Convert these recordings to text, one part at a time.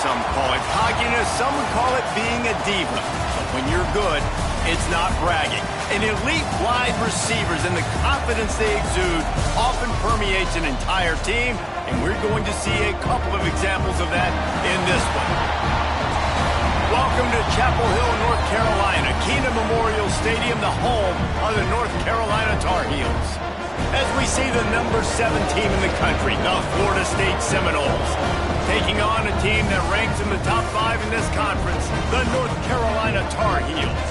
some call it cockiness, some would call it being a diva. But when you're good, it's not bragging. An elite wide receivers and the confidence they exude often permeates an entire team, and we're going to see a couple of examples of that in this one. Welcome to Chapel Hill, North Carolina, Keenan Memorial Stadium, the home of the North Carolina Tar Heels. As we see the number 7 team in the country, the Florida State Seminoles, taking on a team that ranks in the top 5 in this conference, the North Carolina Tar Heels.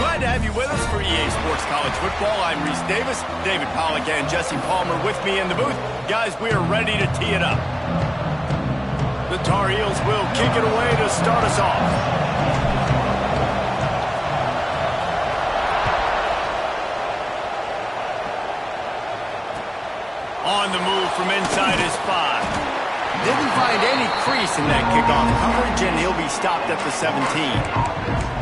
Glad to have you with us for EA Sports College Football. I'm Reese Davis, David Pollack and Jesse Palmer with me in the booth. Guys, we are ready to tee it up. The Tar Heels will kick it away to start us off. On the move from inside his 5. Didn't find any crease in that kickoff coverage, and he'll be stopped at the 17.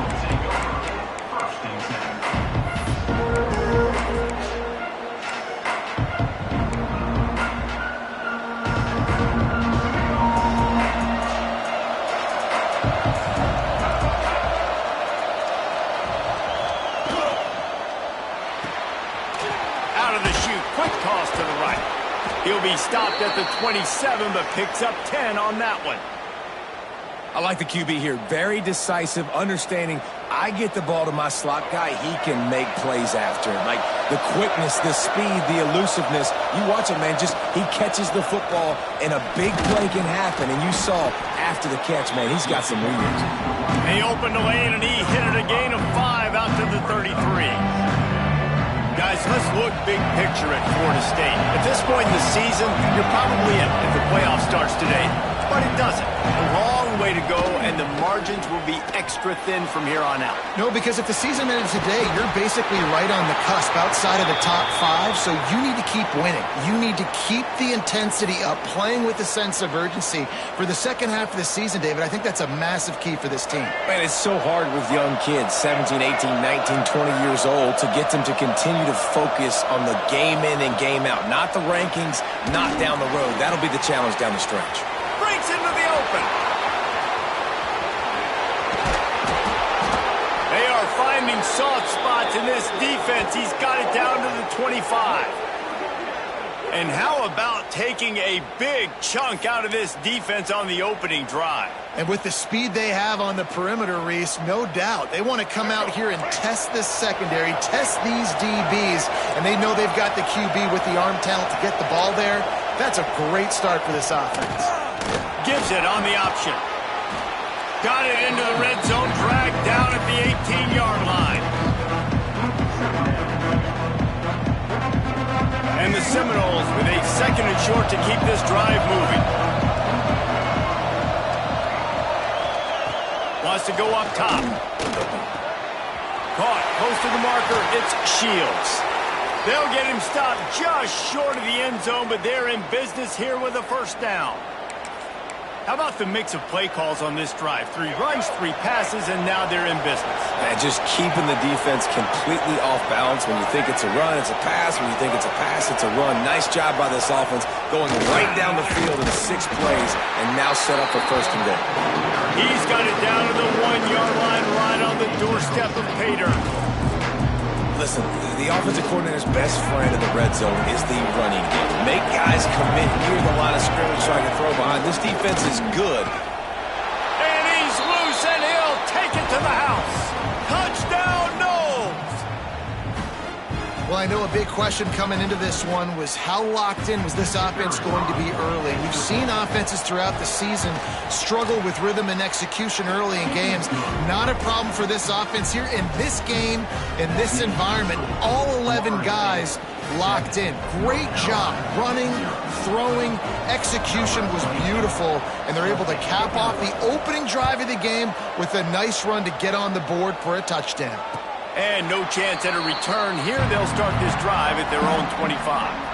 He'll be stopped at the 27, but picks up 10 on that one. I like the QB here. Very decisive, understanding I get the ball to my slot guy, he can make plays after it. Like the quickness, the speed, the elusiveness. You watch it, man, just he catches the football and a big play can happen. And you saw after the catch, man, he's got some wheels. He opened the lane and he hit it a gain of 5 out to the 33. Guys, let's look big picture at Florida State. At this point in the season, you're probably in if the playoff starts today. But it doesn't. A long way to go, and the margins will be extra thin from here on out. No, because if the season ended today, you're basically right on the cusp outside of the top 5, so you need to keep winning. You need to keep the intensity up, playing with a sense of urgency. For the second half of the season, David, I think that's a massive key for this team. Man, it's so hard with young kids, 17, 18, 19, 20 years old, to get them to continue to focus on the game in and game out. Not the rankings, not down the road. That'll be the challenge down the stretch. Breaks into the open. They are finding soft spots in this defense. He's got it down to the 25. And how about taking a big chunk out of this defense on the opening drive? And with the speed they have on the perimeter, Reese, no doubt, they want to come out here and test this secondary, test these DBs, and they know they've got the QB with the arm talent to get the ball there. That's a great start for this offense. Gives it on the option. Got it into the red zone, dragged down at the 18-yard line. And the Seminoles with a second and short to keep this drive moving. Wants to go up top. Caught close to the marker. It's Shields. They'll get him stopped just short of the end zone, but they're in business here with a first down. How about the mix of play calls on this drive? 3 runs, 3 passes, and now they're in business. And just keeping the defense completely off balance. When you think it's a run, it's a pass. When you think it's a pass, it's a run. Nice job by this offense going right down the field in 6 plays and now set up for first and goal. He's got it down to the 1-yard line right on the doorstep of Pater. Listen, the offensive coordinator's best friend in the red zone is the running game. Make guys commit near the line of scrimmage so I can throw behind. This defense is good. And he's loose, and he'll take it to the house. Touchdown, Noles! Well, I know a big question coming into this one was how locked in was this offense going to be early? We've seen offenses throughout the season struggle with rhythm and execution early in games. Not a problem for this offense here in this game, in this environment. All 11 guys locked in. Great job running, throwing, execution was beautiful, and they're able to cap off the opening drive of the game with a nice run to get on the board for a touchdown. And no chance at a return here. They'll start this drive at their own 25.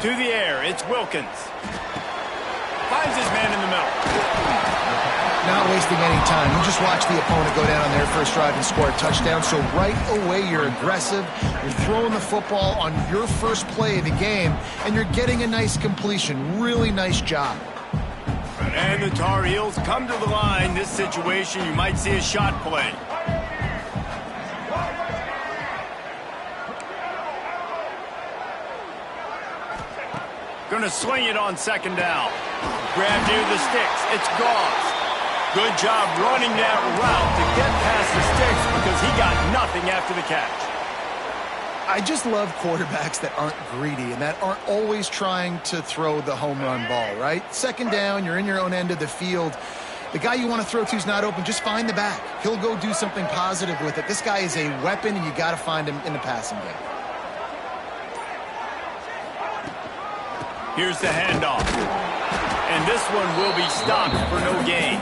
To the air, it's Wilkins. Finds his man in the middle. Not wasting any time. You just watch the opponent go down on their first drive and score a touchdown. So right away, you're aggressive. You're throwing the football on your first play of the game, and you're getting a nice completion. Really nice job. And the Tar Heels come to the line. This situation, you might see a shot play. Gonna swing it on second down. Grab near the sticks. It's Goss. Good job running that route to get past the sticks because he got nothing after the catch. I just love quarterbacks that aren't greedy and that aren't always trying to throw the home run ball, right? Second down, you're in your own end of the field. The guy you want to throw to is not open. Just find the back. He'll go do something positive with it. This guy is a weapon, and you got to find him in the passing game. Here's the handoff. And this one will be stopped for no gain.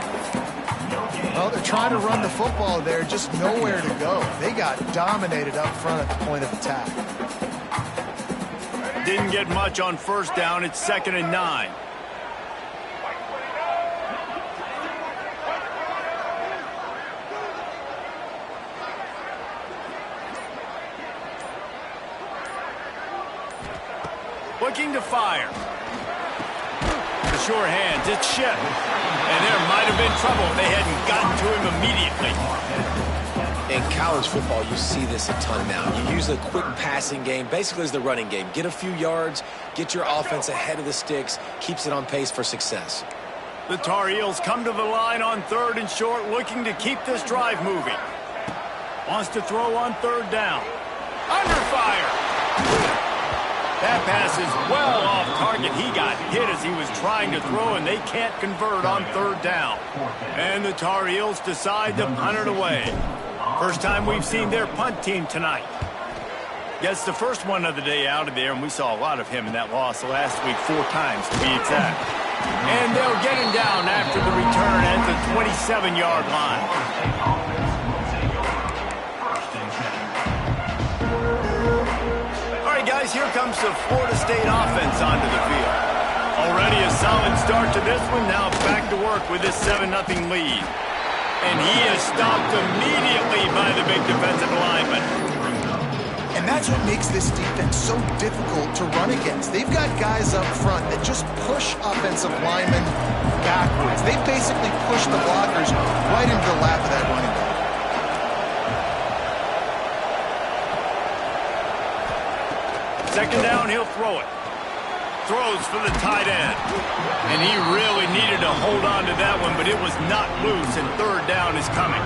Well, they're trying to run the football there, just nowhere to go. They got dominated up front at the point of attack. Didn't get much on first down. It's 2nd and 9. Looking to fire. The sure hands, it's Ship. And there might have been trouble if they hadn't gotten to him immediately. In college football, you see this a ton now. You use the quick passing game, basically as the running game. Get a few yards, get your offense ahead of the sticks, keeps it on pace for success. The Tar Heels come to the line on 3rd and short, looking to keep this drive moving. Wants to throw on 3rd down. Under fire. That pass is well off target. He got hit as he was trying to throw, and they can't convert on 3rd down. And the Tar Heels decide to punt it away. First time we've seen their punt team tonight. Gets the first one of the day out of there, and we saw a lot of him in that loss last week, 4 times to be exact. And they'll get him down after the return at the 27-yard line. Guys, here comes the Florida State offense onto the field. Already a solid start to this one. Now back to work with this 7-0 lead. And he is stopped immediately by the big defensive lineman. And that's what makes this defense so difficult to run against. They've got guys up front that just push offensive linemen backwards. They basically push the blockers right into the lap of that running back. Second down, he'll throw it. Throws for the tight end. And he really needed to hold on to that one, but it was not loose, and 3rd down is coming.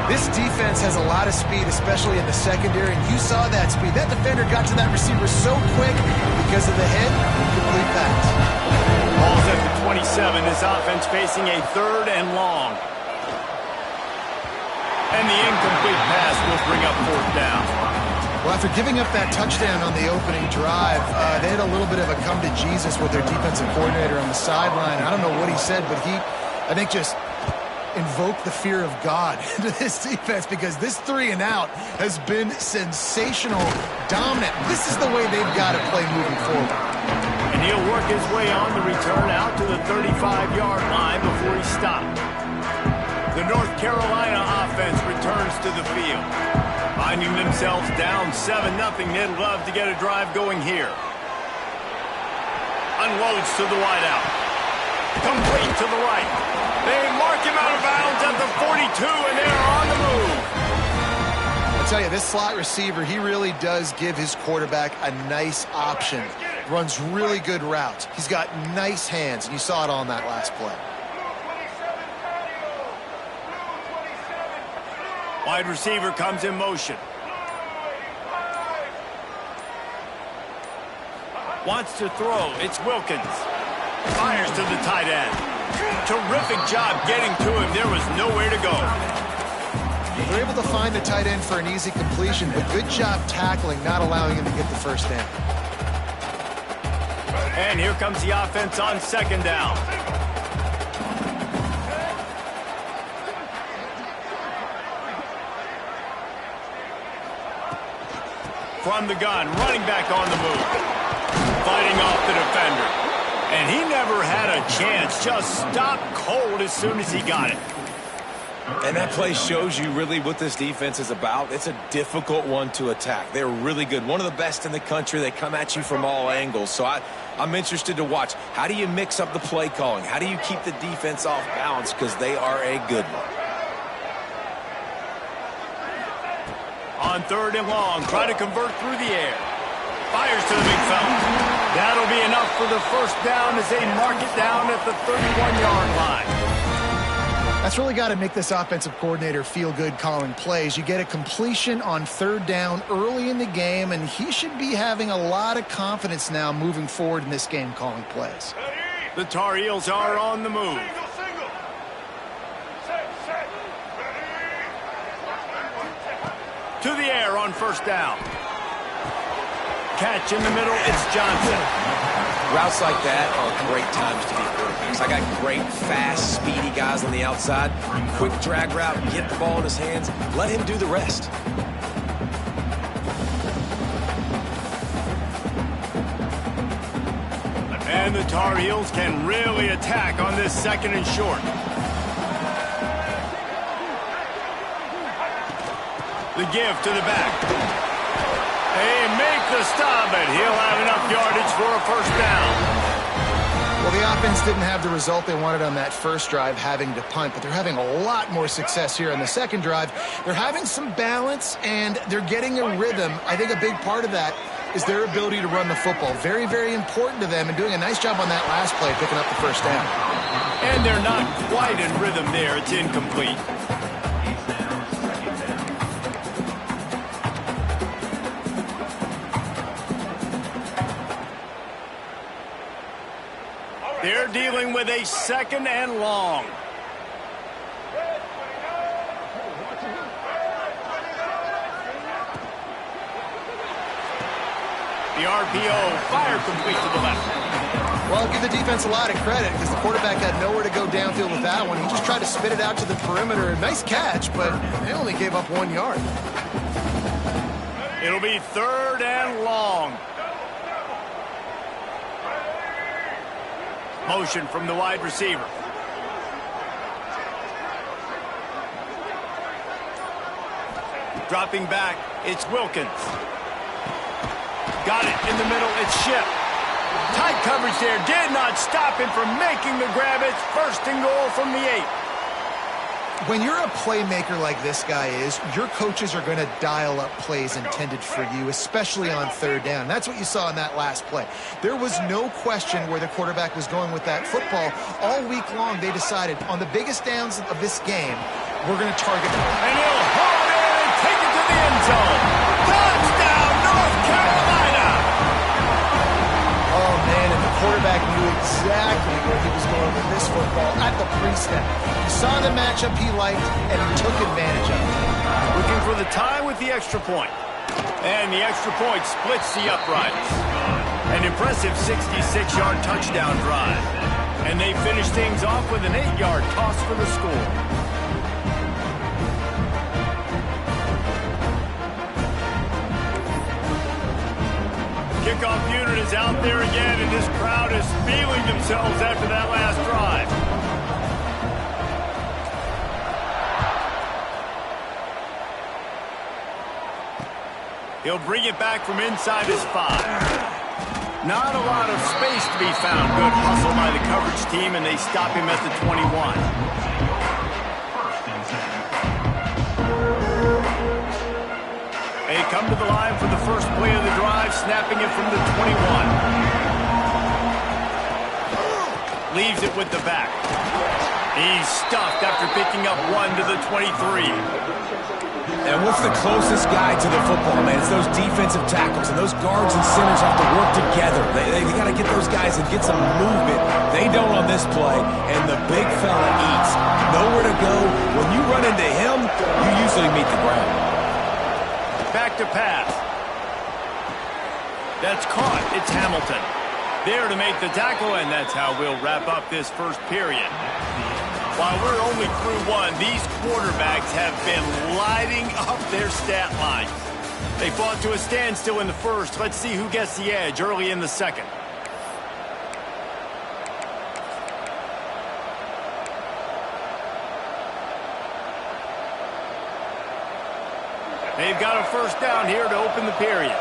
This defense has a lot of speed, especially in the secondary, and you saw that speed. That defender got to that receiver so quick because of the hit, complete pass. Ball's at the 27. This offense facing a 3rd and long. And the incomplete pass will bring up 4th down. Well, after giving up that touchdown on the opening drive, they had a little bit of a come to Jesus with their defensive coordinator on the sideline. I don't know what he said, but he, I think, just invoked the fear of God into this defense because this 3 and out has been sensational, dominant. This is the way they've got to play moving forward. And he'll work his way on the return out to the 35-yard line before he's stopped. The North Carolina offense returns to the field. Finding themselves down 7-0, they'd love to get a drive going here. Unloads to the wideout. Complete to the right. They mark him out of bounds at the 42, and they're on the move. I'll tell you, this slot receiver, he really does give his quarterback a nice option. Runs really good routes. He's got nice hands, and you saw it on that last play. Wide receiver comes in motion. Wants to throw. It's Wilkins. Fires to the tight end. Terrific job getting to him. There was nowhere to go. They're able to find the tight end for an easy completion, but good job tackling, not allowing him to get the first down. And here comes the offense on 2nd down. From the gun, running back on the move. fighting off the defender. And he never had a chance. Just stopped cold as soon as he got it. And that play shows you really what this defense is about. It's a difficult one to attack. They're really good. One of the best in the country. They come at you from all angles. So I'm interested to watch. How do you mix up the play calling? How do you keep the defense off balance? Because they are a good one. On 3rd and long, try to convert through the air. Fires to the big fella. That'll be enough for the first down as they mark it down at the 31-yard line. That's really got to make this offensive coordinator feel good calling plays. You get a completion on 3rd down early in the game, and he should be having a lot of confidence now moving forward in this game calling plays. The Tar Heels are on the move. To the air on 1st down. Catch in the middle, it's Johnson. Routes like that are great times to be quarterbacks. I got great, fast, speedy guys on the outside. Quick drag route, get the ball in his hands, let him do the rest. And the Tar Heels can really attack on this 2nd and short. The give to the back. They make the stop, and he'll have enough yardage for a 1st down. Well, the offense didn't have the result they wanted on that first drive, having to punt, but they're having a lot more success here on the 2nd drive. They're having some balance, and they're getting a rhythm. I think a big part of that is their ability to run the football. Very, very important to them, and doing a nice job on that last play, picking up the 1st down. And they're not quite in rhythm there. It's incomplete. They're dealing with a 2nd and long. The RPO, fire complete to the left. Well, I'll give the defense a lot of credit because the quarterback had nowhere to go downfield with that one. He just tried to spit it out to the perimeter. Nice catch, but they only gave up 1 yard. It'll be 3rd and long. Motion from the wide receiver. Dropping back, it's Wilkins. Got it in the middle, it's Ship. Tight coverage there, did not stop him from making the grab. It's 1st and goal from the 8. When you're a playmaker like this guy is, your coaches are going to dial up plays intended for you, especially on 3rd down. That's what you saw in that last play. There was no question where the quarterback was going with that football. All week long, they decided on the biggest downs of this game, we're going to target him. And he'll haul it in and take it to the end zone. Touchdown, North Carolina! Oh, man, and the quarterback knew exactly where he was going with this football at the pre-snap. He saw the matchup he liked, and he took advantage of it. Looking for the tie with the extra point. And the extra point splits the uprights. An impressive 66-yard touchdown drive. And they finish things off with an 8-yard toss for the score. Kickoff unit is out there again, and this crowd is feeling themselves after that last drive. He'll bring it back from inside his 5. Not a lot of space to be found. Good hustle by the coverage team, and they stop him at the 21. They come to the line for the first play of the drive, snapping it from the 21. Leaves it with the back. He's stuffed after picking up 1 to the 23. And what's the closest guy to the football, man? It's those defensive tackles, and those guards and centers have to work together. They got to get those guys and get some movement. They don't on this play, and the big fella eats. Nowhere to go. When you run into him, you usually meet the ground. Back to pass. That's caught. It's Hamilton. There to make the tackle, and that's how we'll wrap up this first period. While we're only through 1, these quarterbacks have been lighting up their stat lines. They fought to a standstill in the first. Let's see who gets the edge early in the second. They've got a first down here to open the period.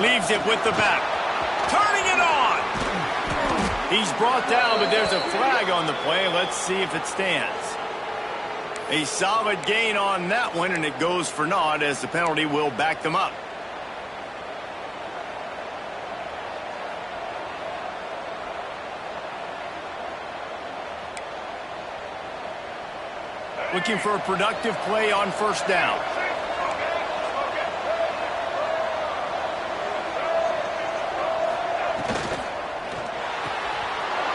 Leaves it with the back. Turning it on. He's brought down, but there's a flag on the play. Let's see if it stands. A solid gain on that one, and it goes for naught as the penalty will back them up. Looking for a productive play on first down.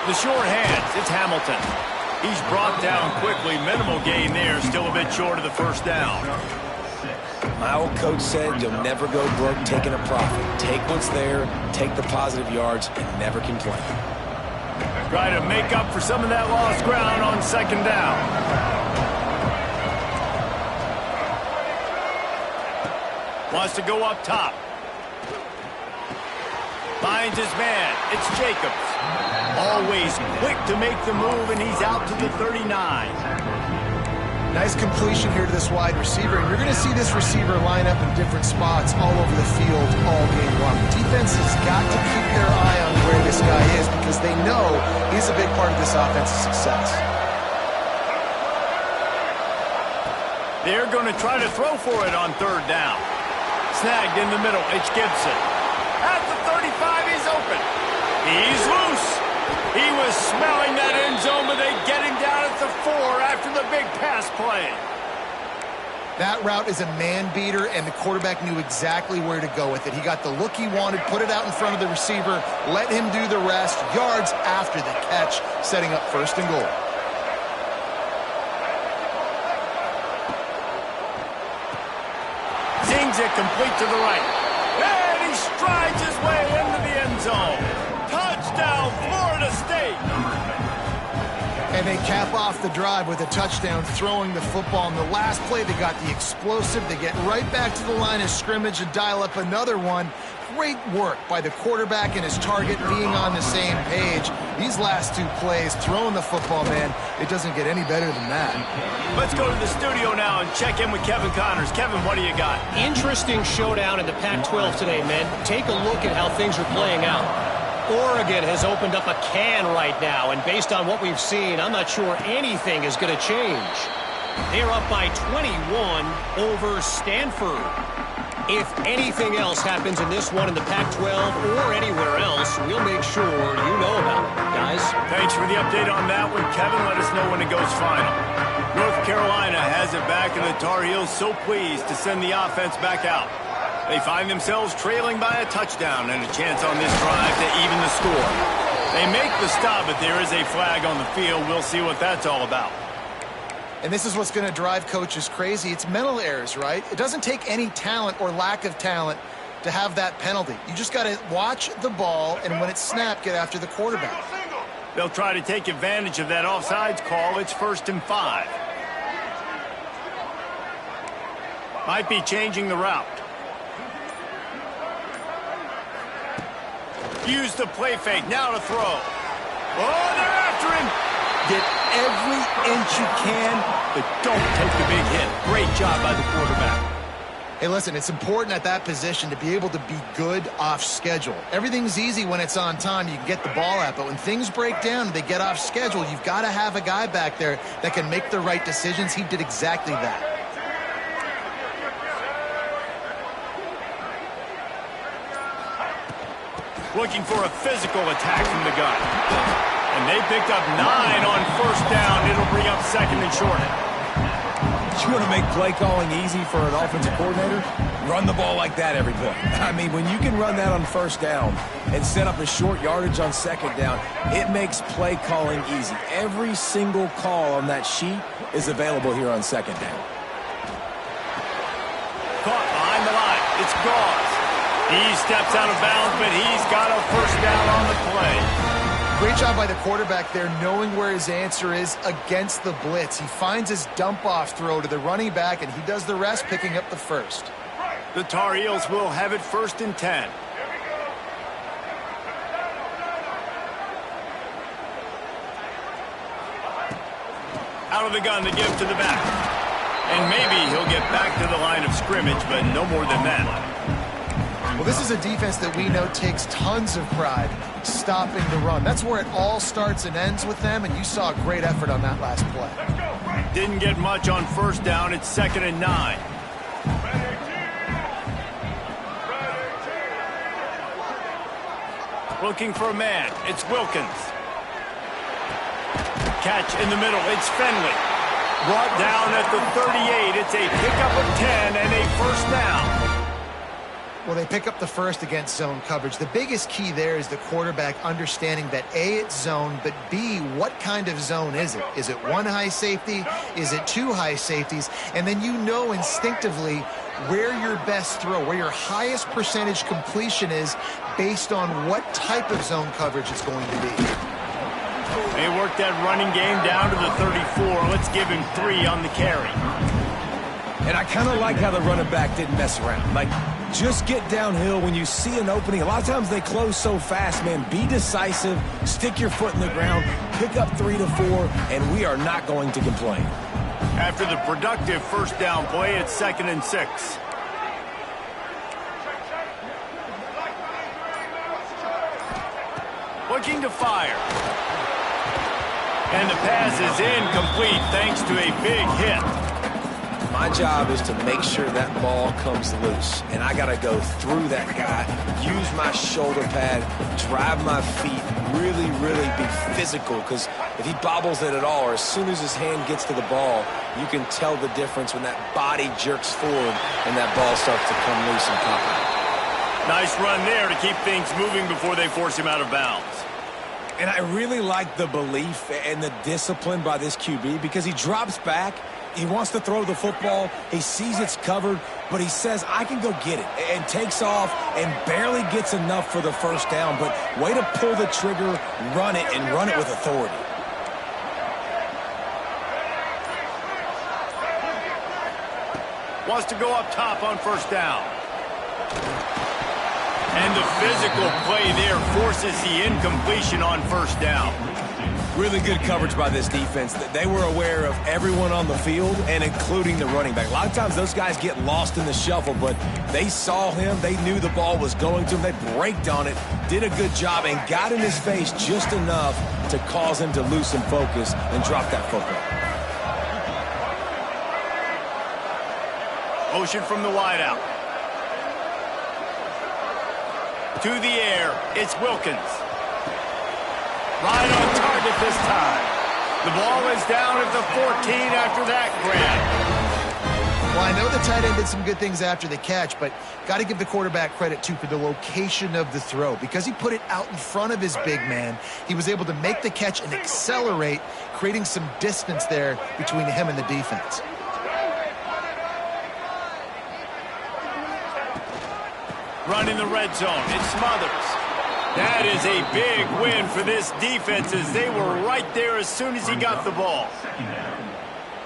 The short hands, it's Hamilton. He's brought down quickly. Minimal gain there, still a bit short of the first down. My old coach said you'll never go broke taking a profit. Take what's there, take the positive yards, and never complain. Try to make up for some of that lost ground on second down. Wants to go up top. Finds his man. It's Jacobs. Always quick to make the move, and he's out to the 39. Nice completion here to this wide receiver. And you're going to see this receiver line up in different spots all over the field all game long. Defense has got to keep their eye on where this guy is because they know he's a big part of this offense's success. They're going to try to throw for it on third down. Snagged in the middle. It's Gibson. At the 35, he's open. He's loose. He was smelling that end zone, but they get him down at the 4 after the big pass play. That route is a man beater, and the quarterback knew exactly where to go with it. He got the look he wanted, put it out in front of the receiver, let him do the rest, yards after the catch, setting up first and goal. Zings it complete to the right. And he strides his way into the end zone. Touchdown, Florida State. And they cap off the drive with a touchdown, throwing the football. In the last play, they got the explosive. They get right back to the line of scrimmage and dial up another one. Great work by the quarterback and his target being on the same page. These last two plays, throwing the football, man, it doesn't get any better than that. Let's go to the studio now and check in with Kevin Connors. Kevin, what do you got? Interesting showdown in the Pac-12 today, men. Take a look at how things are playing out. Oregon has opened up a can right now, and based on what we've seen, I'm not sure anything is going to change. They're up by 21 over Stanford. If anything else happens in this one in the Pac-12 or anywhere else, we'll make sure you know about it, guys. Thanks for the update on that one, Kevin. Let us know when it goes final. North Carolina has it back, and the Tar Heels so pleased to send the offense back out. They find themselves trailing by a touchdown and a chance on this drive to even the score. They make the stop, but there is a flag on the field. We'll see what that's all about. And this is what's going to drive coaches crazy. It's mental errors, right? It doesn't take any talent or lack of talent to have that penalty. You just got to watch the ball, and when it's snapped, get after the quarterback. They'll try to take advantage of that offsides call. It's 1st and 5. Might be changing the route. Use the play fake. Now to throw. Oh, they're after him. Get every inch you can, but don't take the big hit. Great job by the quarterback. Hey, listen, it's important at that position to be able to be good off schedule. Everything's easy when it's on time. You can get the ball out, but when things break down and they get off schedule, you've got to have a guy back there that can make the right decisions. He did exactly that. Looking for a physical attack from the gun. And they picked up 9 on first down. It'll bring up 2nd and short. You want to make play calling easy for an offensive coordinator? Run the ball like that every play. I mean, when you can run that on first down and set up a short yardage on second down, it makes play calling easy. Every single call on that sheet is available here on second down. Caught behind the line. It's Gauze. He steps out of bounds, but he's got a first down on the play. Great job by the quarterback there, knowing where his answer is against the blitz. He finds his dump-off throw to the running back, and he does the rest, picking up the first. The Tar Heels will have it 1st and 10. Out of the gun to give to the back. And maybe he'll get back to the line of scrimmage, but no more than that. Well, this is a defense that we know takes tons of pride stopping the run. That's where it all starts and ends with them, and you saw a great effort on that last play. Didn't get much on 1st down. It's 2nd and 9. Looking for a man. It's Wilkins. Catch in the middle. It's Fenley. Brought down at the 38. It's a pickup of 10 and a 1st down. Well, they pick up the first against zone coverage. The biggest key there is the quarterback understanding that A, it's zone, but B, what kind of zone is it? Is it one high safety? Is it two high safeties? And then you know instinctively where your best throw, where your highest percentage completion is based on what type of zone coverage it's going to be. They work that running game down to the 34. Let's give him 3 on the carry. And I kind of like how the running back didn't mess around. Like, just get downhill when you see an opening. A lot of times they close so fast, man. Be decisive, stick your foot in the ground, pick up 3 to 4, and we are not going to complain. After the productive 1st down play, it's 2nd and 6. Looking to fire. And the pass is incomplete thanks to a big hit. My job is to make sure that ball comes loose, and I got to go through that guy, use my shoulder pad, drive my feet, really, really be physical, because if he bobbles it at all, or as soon as his hand gets to the ball, you can tell the difference when that body jerks forward and that ball starts to come loose and pop out. Nice run there to keep things moving before they force him out of bounds. And I really like the belief and the discipline by this QB because he drops back. He wants to throw the football. He sees it's covered, but he says, I can go get it, and takes off and barely gets enough for the 1st down. But way to pull the trigger, run it, and run it with authority. Wants to go up top on 1st down. And the physical play there forces the incompletion on 1st down. Really good coverage by this defense. They were aware of everyone on the field and including the running back. A lot of times those guys get lost in the shuffle, but they saw him. They knew the ball was going to him. They braked on it, did a good job, and got in his face just enough to cause him to loosen focus and drop that football. Motion from the wideout. To the air, it's Wilkins. Right on target this time. The ball is down at the 14 after that grab. Well, I know the tight end did some good things after the catch, but got to give the quarterback credit, too, for the location of the throw. Because he put it out in front of his big man, he was able to make the catch and accelerate, creating some distance there between him and the defense. Run in the red zone. It Smothers. That is a big win for this defense as they were right there as soon as he got the ball.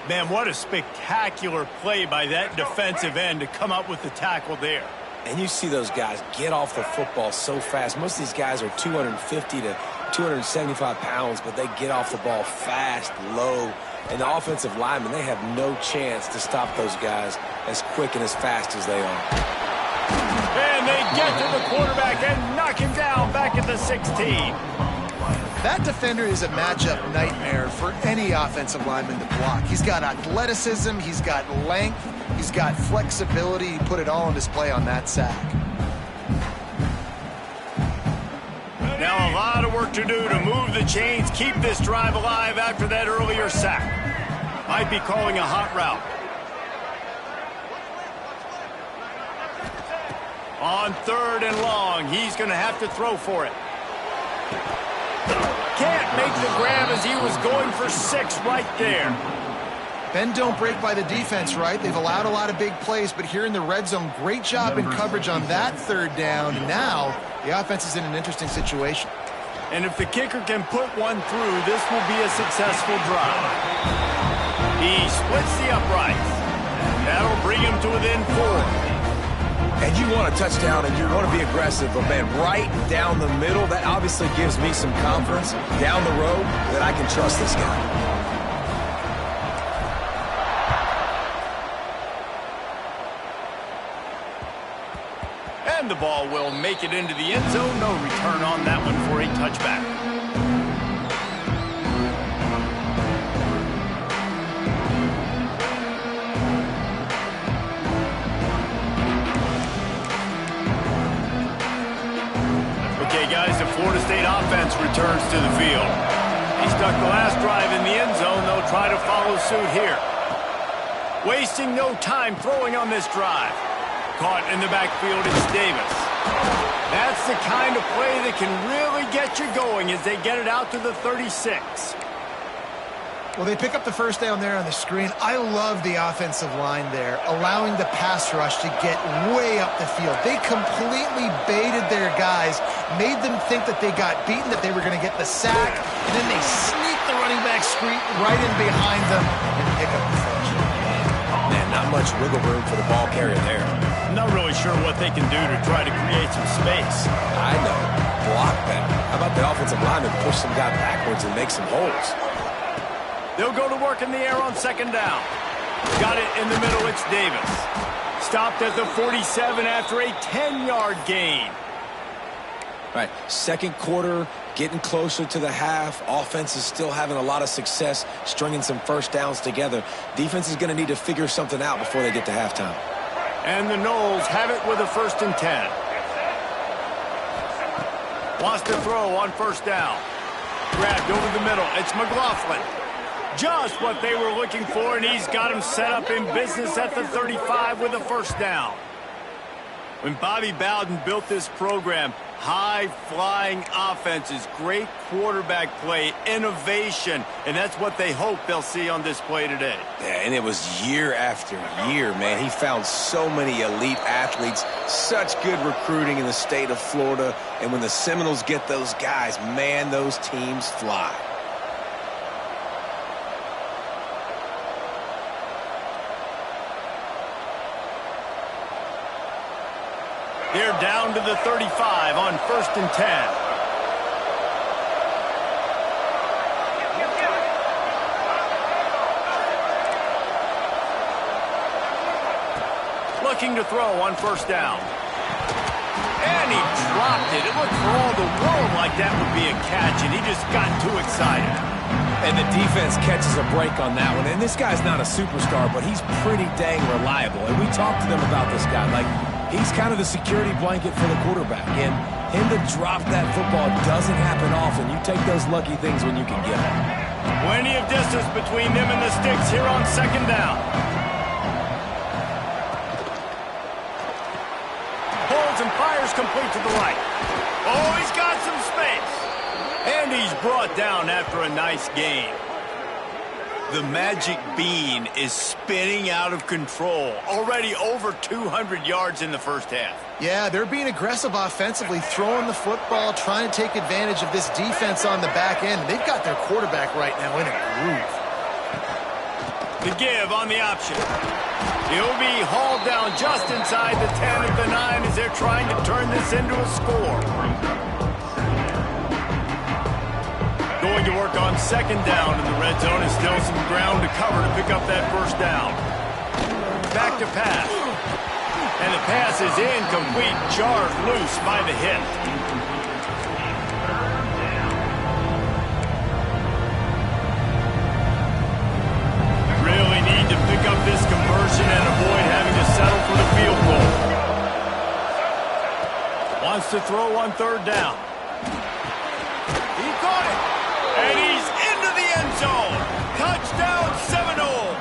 Man, what a spectacular play by that defensive end to come up with the tackle there. And you see those guys get off the football so fast. Most of these guys are 250 to 275 pounds, but they get off the ball fast, low. And the offensive linemen, they have no chance to stop those guys as quick and as fast as they are. And they get to the quarterback and knock him down back at the 16. That defender is a matchup nightmare for any offensive lineman to block. He's got athleticism, he's got length, he's got flexibility. He put it all on display on that sack. Now a lot of work to do to move the chains, keep this drive alive after that earlier sack. Might be calling a hot route. On 3rd and long, he's going to have to throw for it. Can't make the grab as he was going for 6 right there. Bend don't break by the defense, right? They've allowed a lot of big plays, but here in the red zone, great job in coverage on that 3rd down. Now, the offense is in an interesting situation. And if the kicker can put one through, this will be a successful drive. He splits the uprights. That'll bring him to within 4. And you want a touchdown and you want to be aggressive, but man, right down the middle, that obviously gives me some confidence down the road that I can trust this guy. And the ball will make it into the end zone. No return on that one for a touchback. Okay, guys, the Florida State offense returns to the field. He stuck the last drive in the end zone. They'll try to follow suit here. Wasting no time throwing on this drive. Caught in the backfield, it's Davis. That's the kind of play that can really get you going as they get it out to the 36. Well, they pick up the first down there on the screen. I love the offensive line there, allowing the pass rush to get way up the field. They completely baited their guys, made them think that they got beaten, that they were going to get the sack, and then they sneak the running back screen right in behind them and pick up the first. Man, not much wiggle room for the ball carrier there. I'm not really sure what they can do to try to create some space. I know. Block better. How about the offensive lineman push some guy backwards and make some holes? They'll go to work in the air on second down. Got it in the middle, it's Davis. Stopped at the 47 after a 10-yard gain. All right, second quarter, getting closer to the half. Offense is still having a lot of success stringing some first downs together. Defense is going to need to figure something out before they get to halftime. And the Noles have it with a 1st and 10. Wants to throw on first down. Grabbed over the middle. It's McLaughlin. Just what they were looking for, and he's got him set up in business at the 35 with a 1st down. When Bobby Bowden built this program, high-flying offenses, great quarterback play, innovation, and that's what they hope they'll see on display today. Yeah, and it was year after year, man. He found so many elite athletes, such good recruiting in the state of Florida, and when the Seminoles get those guys, man, those teams fly. They're down to the 35 on 1st and 10. Looking to throw on first down. And he dropped it. It looked for all the world like that would be a catch, and he just got too excited. And the defense catches a break on that one. And this guy's not a superstar, but he's pretty dang reliable. And we talked to them about this guy. Like, he's kind of the security blanket for the quarterback. And him to drop that football doesn't happen often. You take those lucky things when you can get them. Plenty of distance between them and the sticks here on second down. Holds and fires complete to the right. Oh, he's got some space. And he's brought down after a nice gain. The magic bean is spinning out of control. Already over 200 yards in the first half. Yeah, they're being aggressive offensively, throwing the football, trying to take advantage of this defense on the back end. They've got their quarterback right now in a groove. The give on the option. He'll be hauled down just inside the 10 at the 9 as they're trying to turn this into a score. Going to work on second down in the red zone. Is still some ground to cover to pick up that first down. Back to pass. And the pass is incomplete. Jarred loose by the hit. Really need to pick up this conversion and avoid having to settle for the field goal. Wants to throw on third down. He caught it. And he's into the end zone. Touchdown, Seminoles.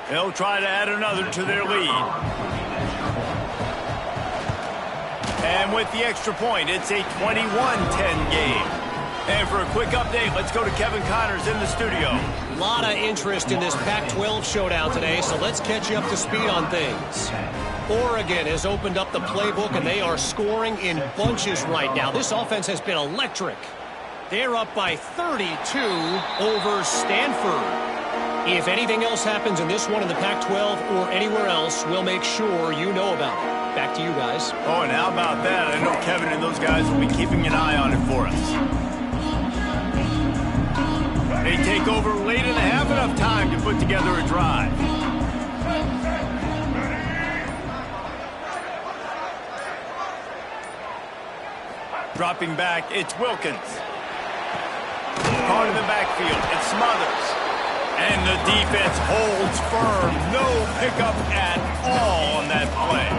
They'll try to add another to their lead. And with the extra point, it's a 21-10 game. And for a quick update, let's go to Kevin Connors in the studio. A lot of interest in this Pac-12 showdown today, so let's catch you up to speed on things. Oregon has opened up the playbook, and they are scoring in bunches right now. This offense has been electric. They're up by 32 over Stanford. If anything else happens in this one in the Pac-12 or anywhere else, we'll make sure you know about it. Back to you guys. Oh, and how about that? I know Kevin and those guys will be keeping an eye on it for us. They take over late and have enough time to put together a drive. Dropping back, it's Wilkins. Caught in the backfield, it's Smothers. And the defense holds firm. No pickup at all on that play.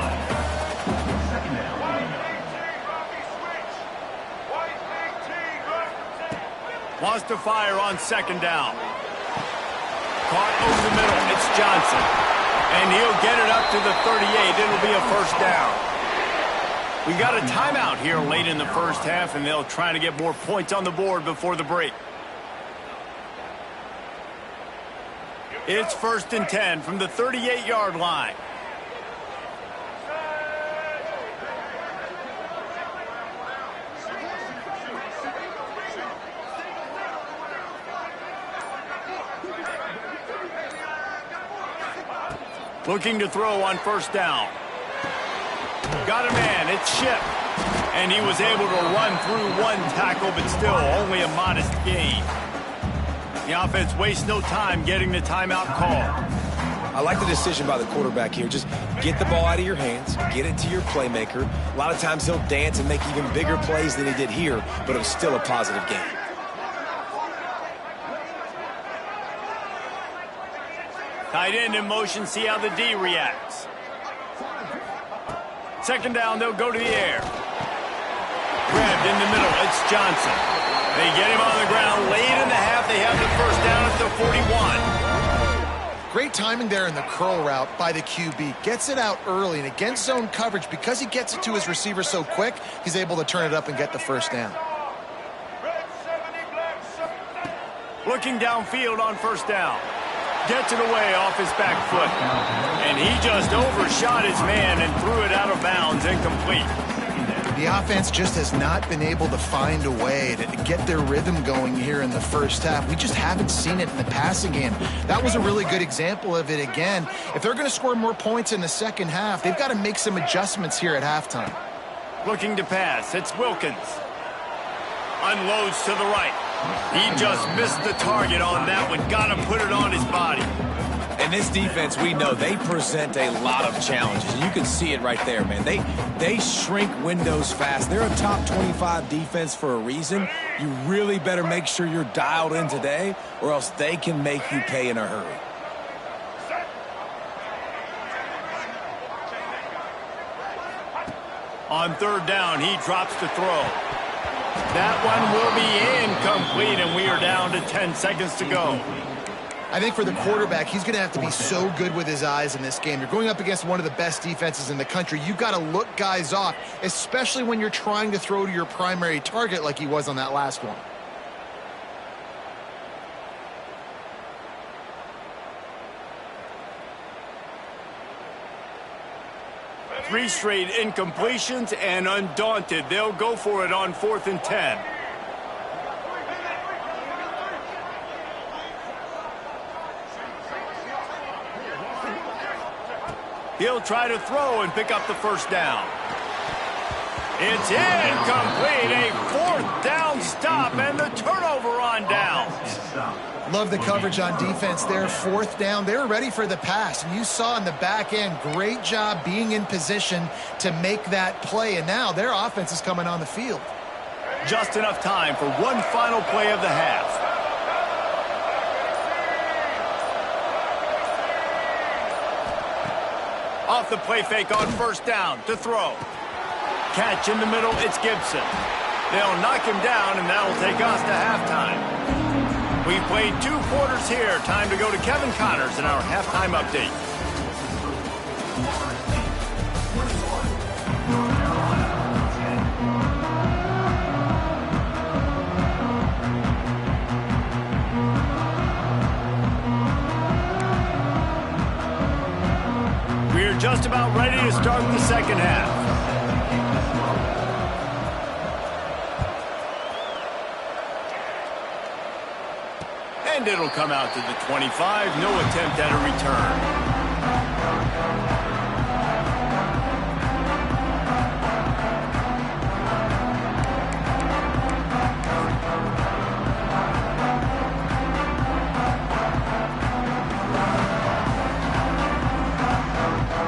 Wants to fire on second down. Caught over the middle. It's Johnson. And he'll get it up to the 38. It'll be a first down. We got a timeout here late in the first half, and they'll try to get more points on the board before the break. It's 1st and 10 from the 38-yard line. Looking to throw on first down. Got a man, it's Ship. And he was able to run through one tackle, but still only a modest gain. The offense wastes no time getting the timeout call. I like the decision by the quarterback here. Just get the ball out of your hands, get it to your playmaker. A lot of times he'll dance and make even bigger plays than he did here, but it was still a positive game. Tight end in motion, see how the D reacts. Second down, they'll go to the air. Grabbed in the middle, it's Johnson. They get him on the ground late in the half. They have the first down at the 41. Great timing there in the curl route by the QB. Gets it out early, and against zone coverage, because he gets it to his receiver so quick, he's able to turn it up and get the first down. Looking downfield on first down. Gets it away off his back foot. And he just overshot his man and threw it out of bounds, incomplete. The offense just has not been able to find a way to get their rhythm going here in the first half. We just haven't seen it in the passing game. That was a really good example of it again. If they're going to score more points in the second half, they've got to make some adjustments here at halftime. Looking to pass, it's Wilkins. Unloads to the right. He just missed the target on that one. Got to put it on his body. And this defense, we know they present a lot of challenges. And you can see it right there, man. They shrink windows fast. They're a top 25 defense for a reason. You really better make sure you're dialed in today, or else they can make you pay in a hurry. On third down, he drops to throw. That one will be incomplete, and we are down to 10 seconds to go. I think for the quarterback, he's going to have to be so good with his eyes in this game. You're going up against one of the best defenses in the country. You've got to look guys off, especially when you're trying to throw to your primary target like he was on that last one. Three straight incompletions, and undaunted, they'll go for it on 4th and 10. He'll try to throw and pick up the first down. It's incomplete, a 4th down stop, and the turnover on downs. Love the coverage on defense there. 4th down, they were ready for the pass. And you saw in the back end, great job being in position to make that play. And now their offense is coming on the field. Just enough time for one final play of the half. Off the play fake on first down to throw. Catch in the middle, it's Gibson. They'll knock him down, and that'll take us to halftime. We've played 2 quarters here. Time to go to Kevin Connors in our halftime update. just about ready to start the second half. And it'll come out to the 25. No attempt at a return.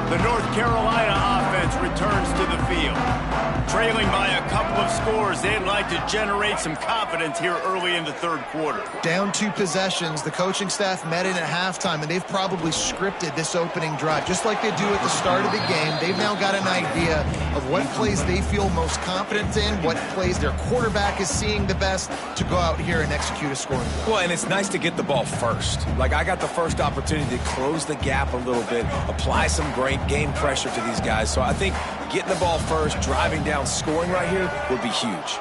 The North Carolina offense returns to the field. Trailing by a couple of scores, they'd like to generate some confidence here early in the third quarter. Down 2 possessions, the coaching staff met in at halftime, and they've probably scripted this opening drive. Just like they do at the start of the game, they've now got an idea of what plays they feel most confident in, what plays their quarterback is seeing the best to go out here and execute a scoring drive. Well, and it's nice to get the ball first. Like, I got the first opportunity to close the gap a little bit, apply some great game pressure to these guys. So I think getting the ball first, driving down, scoring right here would be huge.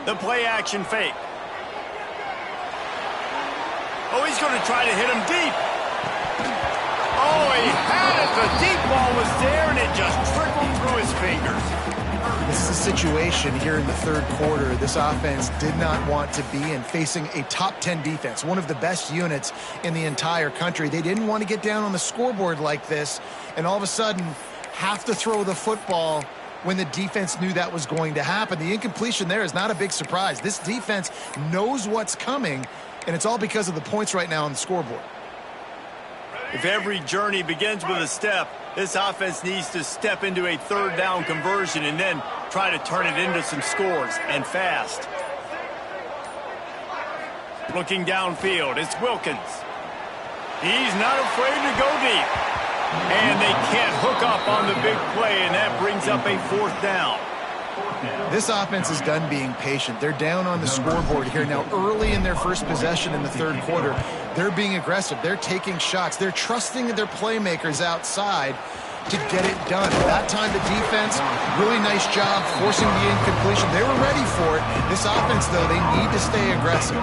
The play action fake. Oh, he's going to try to hit him deep. Oh, he had it. The deep ball was there, and it just trickled through his fingers. This is a situation here in the third quarter this offense did not want to be in, facing a top 10 defense, one of the best units in the entire country. They didn't want to get down on the scoreboard like this, and all of a sudden have to throw the football when the defense knew that was going to happen. The incompletion there is not a big surprise. This defense knows what's coming, and it's all because of the points right now on the scoreboard. If every journey begins with a step, this offense needs to step into a third down conversion and then try to turn it into some scores, and fast. Looking downfield, it's Wilkins. He's not afraid to go deep. And they can't hook up on the big play, and that brings up a fourth down. This offense is done being patient. They're down on the scoreboard here now early in their first possession in the third quarter. They're being aggressive. They're taking shots. They're trusting their playmakers outside to get it done. That time the defense, really nice job forcing the incompletion. They were ready for it. This offense, though, they need to stay aggressive.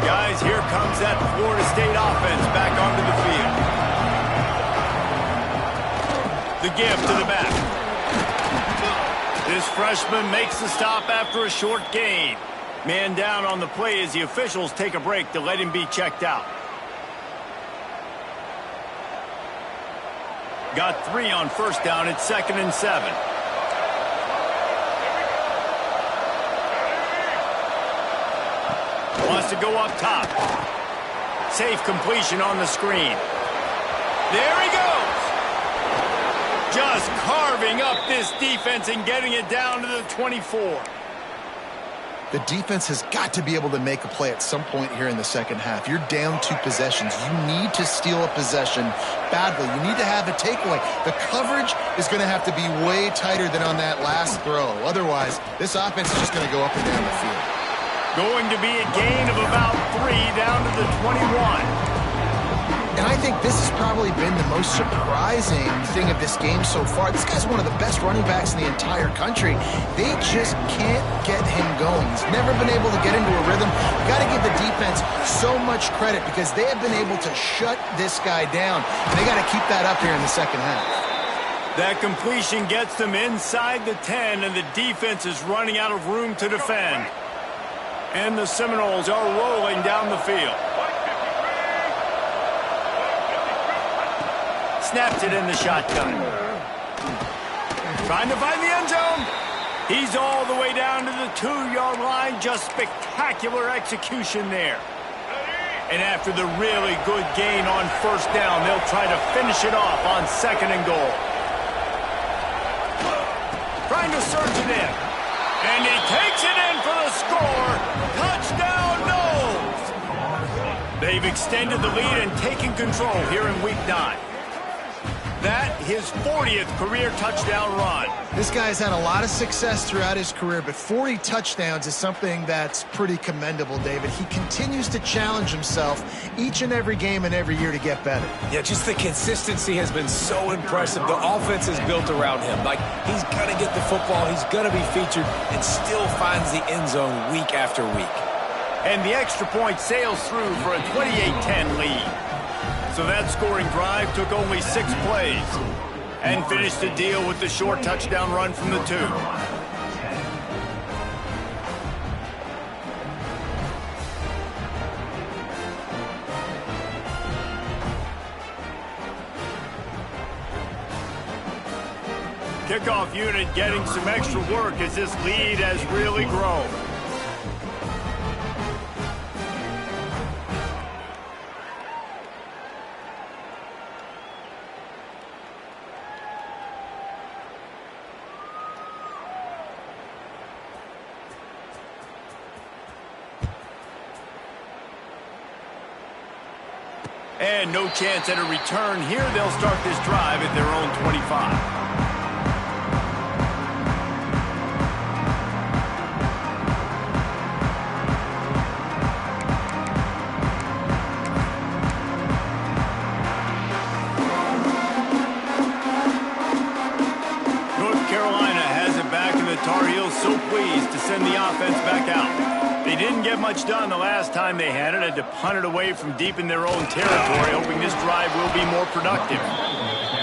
Guys, here comes that Florida State offense back onto the field. The give to the back. This freshman makes the stop after a short gain. Man down on the play as the officials take a break to let him be checked out. Got 3 on first down. It's 2nd and 7. Wants to go up top. Safe completion on the screen. There he goes. Just carving up this defense and getting it down to the 24. The defense has got to be able to make a play at some point here in the second half. You're down 2 possessions. You need to steal a possession badly. You need to have a takeaway. The coverage is going to have to be way tighter than on that last throw. Otherwise, this offense is just going to go up and down the field. Going to be a gain of about 3 down to the 21. And I think this has probably been the most surprising thing of this game so far. This guy's one of the best running backs in the entire country. They just can't get him going. He's never been able to get into a rhythm. You got to give the defense so much credit because they have been able to shut this guy down. And they got to keep that up here in the second half. That completion gets them inside the 10, and the defense is running out of room to defend. And the Seminoles are rolling down the field. Snaps it in the shotgun. Trying to find the end zone. He's all the way down to the 2-yard line. Just spectacular execution there. And after the really good gain on first down, they'll try to finish it off on 2nd and goal. Trying to surge it in. And he takes it in for the score. Touchdown, Noles! They've extended the lead and taken control here in Week 9. that his 40th career touchdown run. This guy's had a lot of success throughout his career, but 40 touchdowns is something that's pretty commendable, David. He continues to challenge himself each and every game and every year to get better. Yeah, just the consistency has been so impressive. The offense is built around him. Like, he's going to get the football, he's going to be featured, and still finds the end zone week after week. And the extra point sails through for a 28-10 lead. So that scoring drive took only 6 plays and finished the deal with the short touchdown run from the 2. Kickoff unit getting some extra work as this lead has really grown. And no chance at a return here. They'll start this drive at their own 25. North Carolina has it back, and the Tar Heels so pleased to send the offense back out. They didn't get much done the last time they had it. Had to punt it away from deep in their own territory, hoping this drive will be more productive.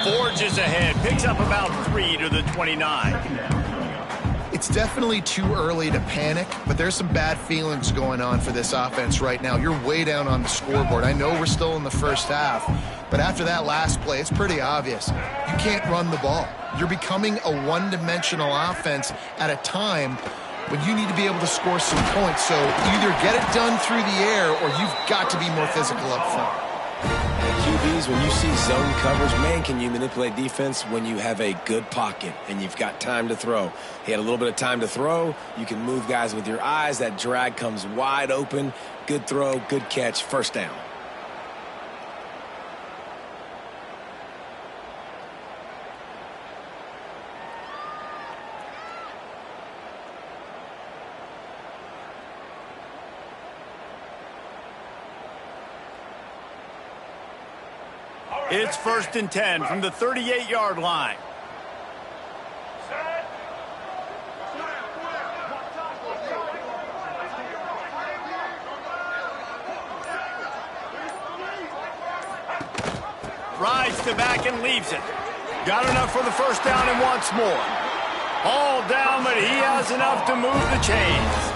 Forges ahead, picks up about 3 to the 29. It's definitely too early to panic, but there's some bad feelings going on for this offense right now. You're way down on the scoreboard. I know we're still in the first half, but after that last play, it's pretty obvious. You can't run the ball. You're becoming a one-dimensional offense at a time when you need to be able to score some points. So either get it done through the air or you've got to be more physical up front. QBs, when you see zone coverage, man, can you manipulate defense when you have a good pocket and you've got time to throw. He had a little bit of time to throw. You can move guys with your eyes. That drag comes wide open. Good throw, good catch, first down. It's 1st and 10 from the 38-yard line. Rides to back and leaves it. Got enough for the first down and wants more. All down, but he has enough to move the chains.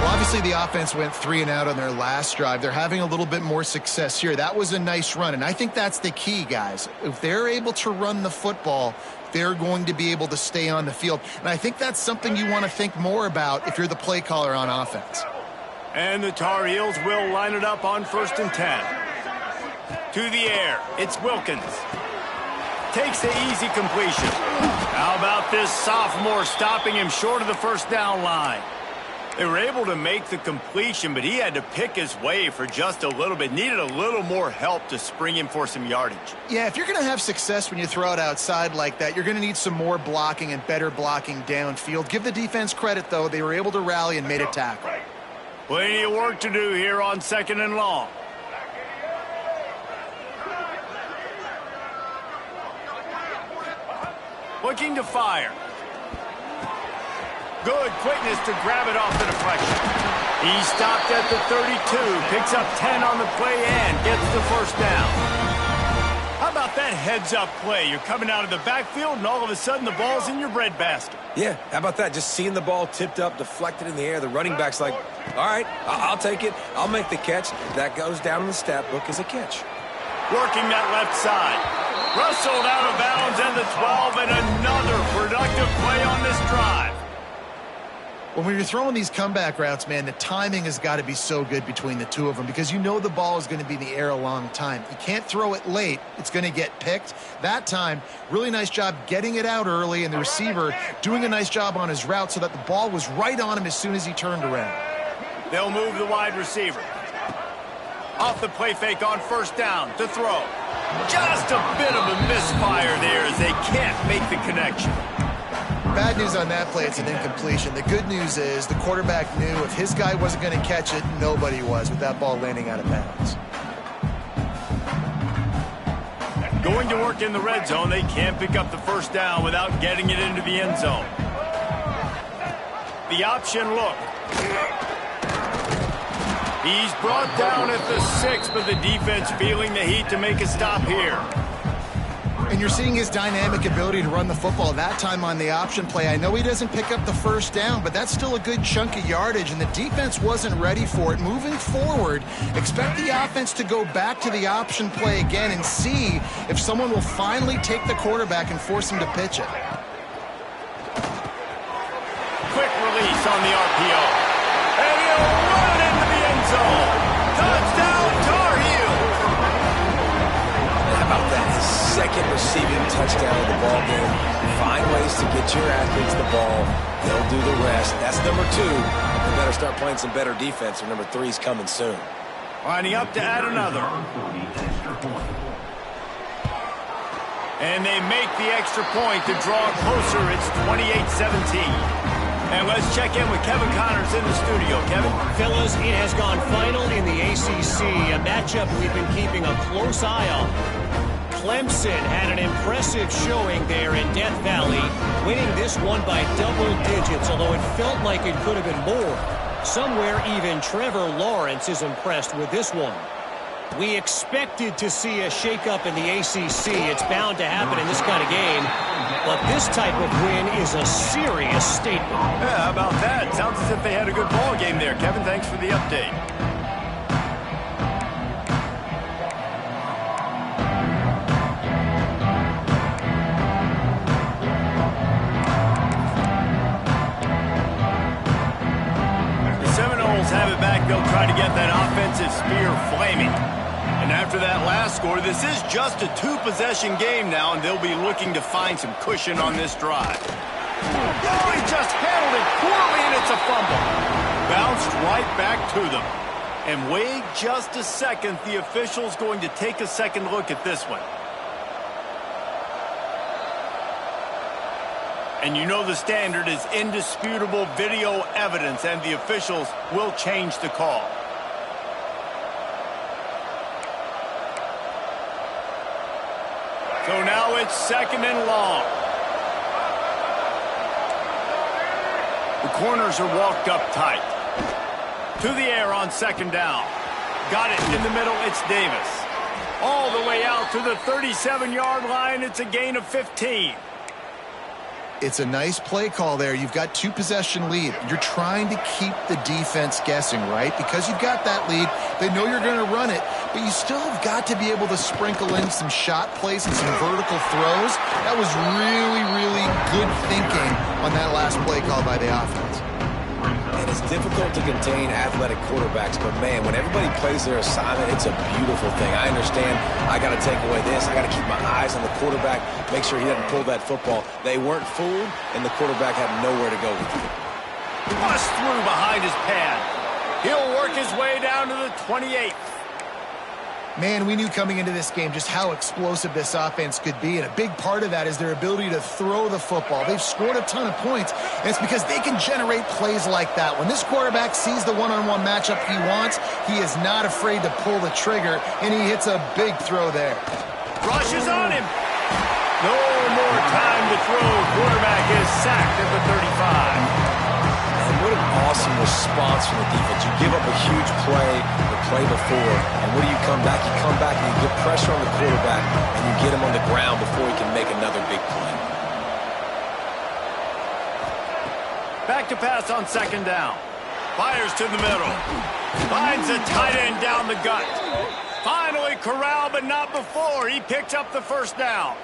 Well, obviously the offense went 3 and out on their last drive. They're having a little bit more success here. That was a nice run, and I think that's the key, guys. If they're able to run the football, they're going to be able to stay on the field. And I think that's something you want to think more about if you're the play caller on offense. And the Tar Heels will line it up on 1st and 10. To the air, it's Wilkins. Takes the easy completion. How about this sophomore stopping him short of the first down line? They were able to make the completion, but he had to pick his way for just a little bit. Needed a little more help to spring him for some yardage. Yeah, if you're going to have success when you throw it outside like that, you're going to need some more blocking and better blocking downfield. Give the defense credit, though. They were able to rally and made a tackle. Plenty of work to do here on 2nd and long. Looking to fire. Good quickness to grab it off the deflection. He stopped at the 32, picks up 10 on the play and gets the first down. How about that heads-up play? You're coming out of the backfield and all of a sudden the ball's in your breadbasket. Yeah, how about that? Just seeing the ball tipped up, deflected in the air. The running back's like, all right, I'll take it. I'll make the catch. That goes down in the stat book as a catch. Working that left side. Rustled out of bounds at the 12, and another productive play on this drive. When you're throwing these comeback routes, man, the timing has got to be so good between the two of them because you know the ball is going to be in the air a long time. You can't throw it late. It's going to get picked. That time, really nice job getting it out early, and the receiver doing a nice job on his route so that the ball was right on him as soon as he turned around. They'll move the wide receiver. Off the play fake on 1st down to throw. Just a bit of a misfire there as they can't make the connection. Bad news on that play, it's an incompletion. The good news is the quarterback knew if his guy wasn't going to catch it, nobody was with that ball landing out of bounds. Going to work in the red zone, they can't pick up the first down without getting it into the end zone. The option look. He's brought down at the 6, but the defense feeling the heat to make a stop here. And you're seeing his dynamic ability to run the football that time on the option play. I know he doesn't pick up the first down, but that's still a good chunk of yardage, and the defense wasn't ready for it. Moving forward, expect the offense to go back to the option play again and see if someone will finally take the quarterback and force him to pitch it. Quick release on the RPO. And he'll run into the end zone. Touchdown, Tar Heels. How about that? Second receiving touchdown of the ball game. Find ways to get your athletes the ball. They'll do the rest. That's number 2. They better start playing some better defense, or number 3's coming soon. Lining up to add another. And they make the extra point to draw it closer. It's 28-17. And let's check in with Kevin Connors in the studio. Kevin? Fellas, it has gone final in the ACC, a matchup we've been keeping a close eye on. Clemson had an impressive showing there in Death Valley, winning this one by double digits, although it felt like it could have been more. Somewhere even Trevor Lawrence is impressed with this one. We expected to see a shakeup in the ACC. It's bound to happen in this kind of game. But this type of win is a serious statement. Yeah, how about that? Sounds as if they had a good ball game there. Kevin, thanks for the update. The Seminoles have it back. They'll try to get that offensive spear flaming. And after that last score, this is just a 2-possession game now, and they'll be looking to find some cushion on this drive. Oh, he just handled it poorly, and it's a fumble. Bounced right back to them. And wait just a second, the official's going to take a second look at this one. And you know the standard is indisputable video evidence, and the officials will change the call. So now it's 2nd and long. The corners are walked up tight. To the air on 2nd down. Got it in the middle, it's Davis. All the way out to the 37-yard line, it's a gain of 15. It's a nice play call there. You've got 2-possession lead. You're trying to keep the defense guessing, right? Because you've got that lead, they know you're going to run it, but you still have got to be able to sprinkle in some shot plays and some vertical throws. That was really, really good thinking on that last play call by the offense. And it's difficult to contain athletic quarterbacks, but man, when everybody plays their assignment, it's a beautiful thing. I understand I got to take away this. I got to keep my eyes on the quarterback, make sure he doesn't pull that football. They weren't fooled, and the quarterback had nowhere to go with it. Bust through behind his pad. He'll work his way down to the 28th. Man, we knew coming into this game just how explosive this offense could be, and a big part of that is their ability to throw the football. They've scored a ton of points, and it's because they can generate plays like that. When this quarterback sees the one-on-one matchup he wants, he is not afraid to pull the trigger, and he hits a big throw there. Rushes on him. No more time to throw. Quarterback is sacked at the 35. And what an awesome response from the defense. You give up a huge play the play before, and what do you come back? You come back and you get pressure on the quarterback, and you get him on the ground before he can make another big play. Back to pass on 2nd down. Fires to the middle. Finds a tight end down the gut. Finally corralled, but not before. He picks up the 1st down.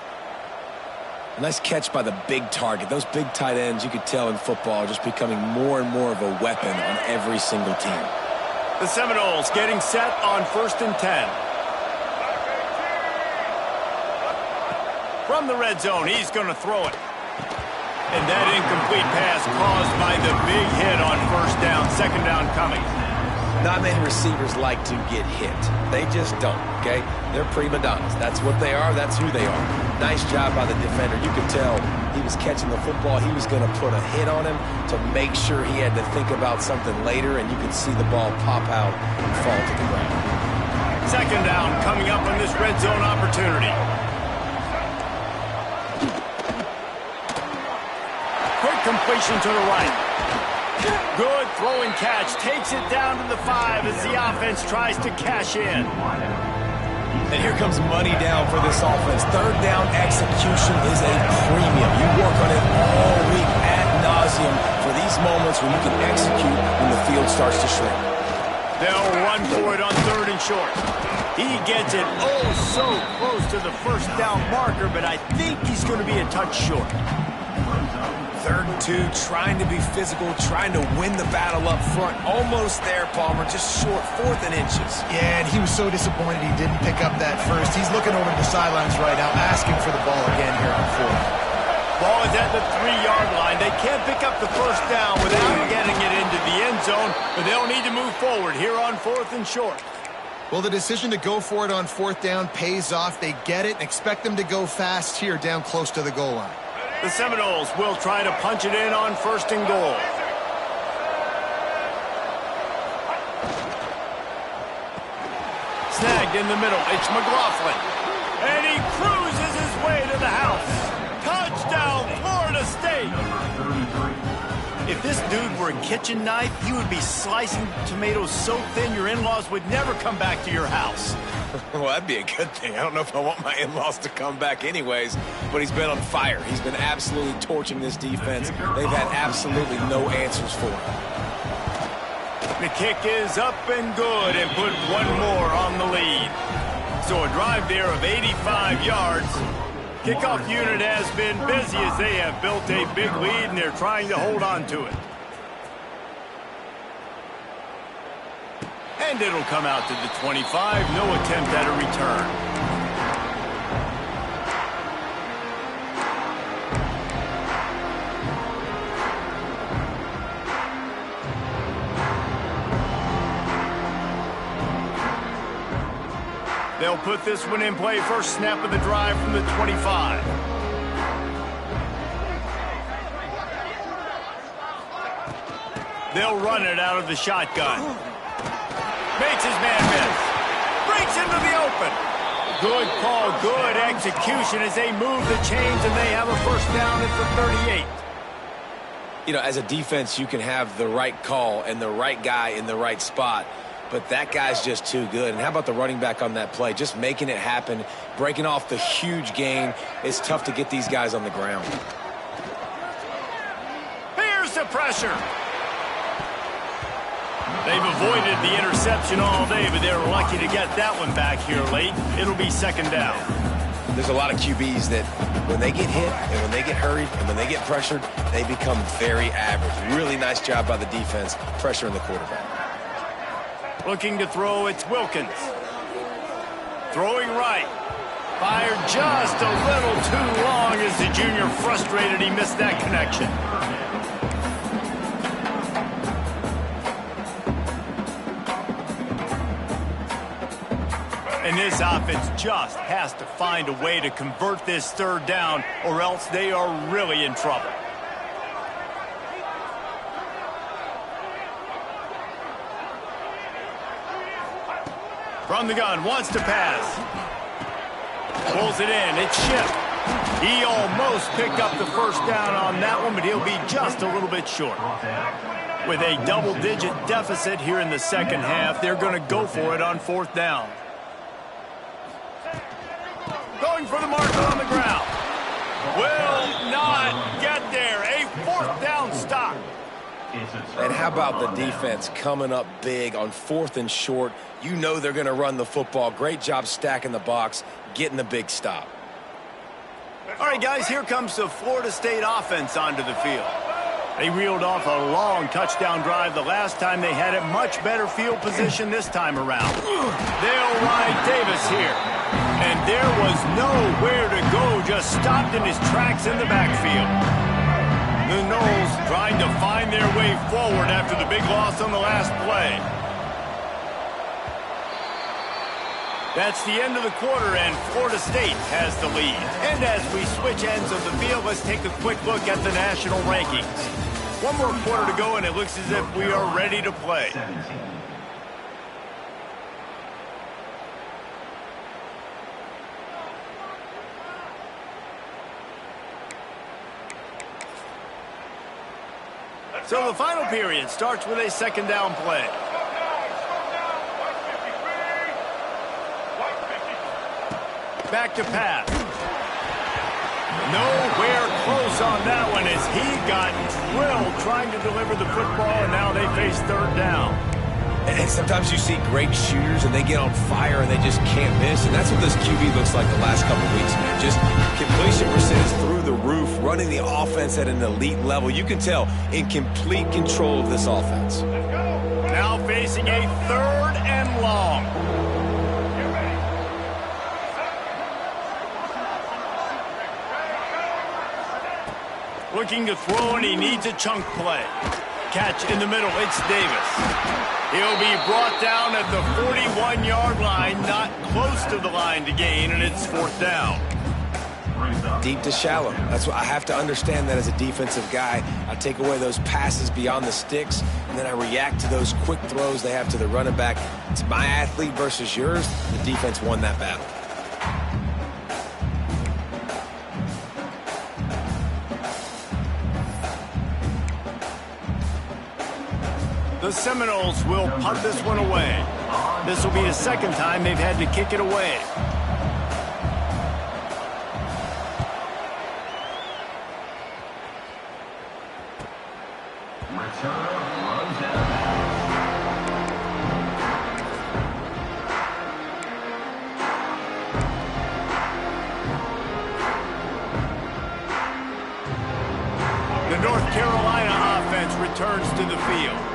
Nice catch by the big target. Those big tight ends, you could tell in football, are just becoming more and more of a weapon on every single team. The Seminoles getting set on 1st and 10. From the red zone, he's going to throw it. And that incomplete pass caused by the big hit on 1st down. 2nd down coming. Not many receivers like to get hit. They just don't, okay? They're prima donnas. That's what they are. That's who they are. Nice job by the defender. You could tell he was catching the football. He was going to put a hit on him to make sure he had to think about something later, and you could see the ball pop out and fall to the ground. Second down coming up on this red zone opportunity. Quick completion to the right. Good throwing catch. Takes it down to the 5 as the offense tries to cash in. And here comes money down for this offense. Third down execution is a premium. You work on it all week ad nauseum for these moments when you can execute when the field starts to shrink. They'll run for it on 3rd and short. He gets it oh so close to the first down marker, but I think he's going to be a touch short. 3rd and 2, trying to be physical, trying to win the battle up front. Almost there, Palmer, just short, 4th and inches. Yeah, and he was so disappointed he didn't pick up that first. He's looking over to the sidelines right now, asking for the ball again here on 4th. Ball is at the 3-yard line. They can't pick up the first down without getting it into the end zone, but they'll need to move forward here on 4th and short. Well, the decision to go for it on 4th down pays off. They get it and expect them to go fast here down close to the goal line. The Seminoles will try to punch it in on 1st and goal. Snagged in the middle. It's McLaughlin. And he cruises his way to the house. Touchdown, Florida State. If this dude were a kitchen knife, he would be slicing tomatoes so thin your in-laws would never come back to your house. Well, that'd be a good thing. I don't know if I want my in-laws to come back anyways, but he's been on fire. He's been absolutely torching this defense. They've had absolutely no answers for him. The kick is up and good and put one more on the lead. So a drive there of 85 yards. Kickoff unit has been busy as they have built a big lead and they're trying to hold on to it. And it'll come out to the 25. No attempt at a return. They'll put this one in play. First snap of the drive from the 25. They'll run it out of the shotgun. Makes his man miss. Breaks into the open. Good call, good execution as they move the chains and they have a first down at the 38. You know, as a defense, you can have the right call and the right guy in the right spot, but that guy's just too good. And how about the running back on that play? Just making it happen, breaking off the huge gain. It's tough to get these guys on the ground. Here's the pressure. They've avoided the interception all day, but they're lucky to get that one back here late. It'll be second down. There's a lot of QBs that when they get hit and when they get hurried and when they get pressured, they become very average. Really nice job by the defense, pressuring the quarterback. Looking to throw, it's Wilkins. Throwing right. Fired just a little too long as the junior frustrated he missed that connection. And this offense just has to find a way to convert this third down or else they are really in trouble. From the gun, wants to pass. Pulls it in, it's Shipp. He almost picked up the first down on that one, but he'll be just a little bit short. With a double-digit deficit here in the second half, they're going to go for it on fourth down. Going for the marker on the ground. Will not get there. A fourth down stop. And how about the defense coming up big on fourth and short? You know they're going to run the football. Great job stacking the box, getting the big stop. All right, guys, here comes the Florida State offense onto the field. They reeled off a long touchdown drive the last time they had it. Much better field position this time around. They'll ride Davis here. And there was nowhere to go, just stopped in his tracks in the backfield. The Noles trying to find their way forward after the big loss on the last play. That's the end of the quarter, and Florida State has the lead. And as we switch ends of the field, let's take a quick look at the national rankings. One more quarter to go, and it looks as if we are ready to play. So the final period starts with a second down play. Back to pass. Nowhere close on that one as he got drilled trying to deliver the football, and now they face third down. And sometimes you see great shooters, and they get on fire, and they just can't miss. And that's what this QB looks like the last couple weeks, man. Just completion percentage through the roof, running the offense at an elite level. You can tell in complete control of this offense. Now facing a third and long. Looking to throw, and he needs a chunk play. Catch in the middle, it's Davis. He'll be brought down at the 41-yard line, not close to the line to gain, and it's fourth down. Deep to shallow. That's what I have to understand that as a defensive guy. I take away those passes beyond the sticks, and then I react to those quick throws they have to the running back. It's my athlete versus yours. The defense won that battle. The Seminoles will punt this one away. This will be the second time they've had to kick it away. The North Carolina offense returns to the field.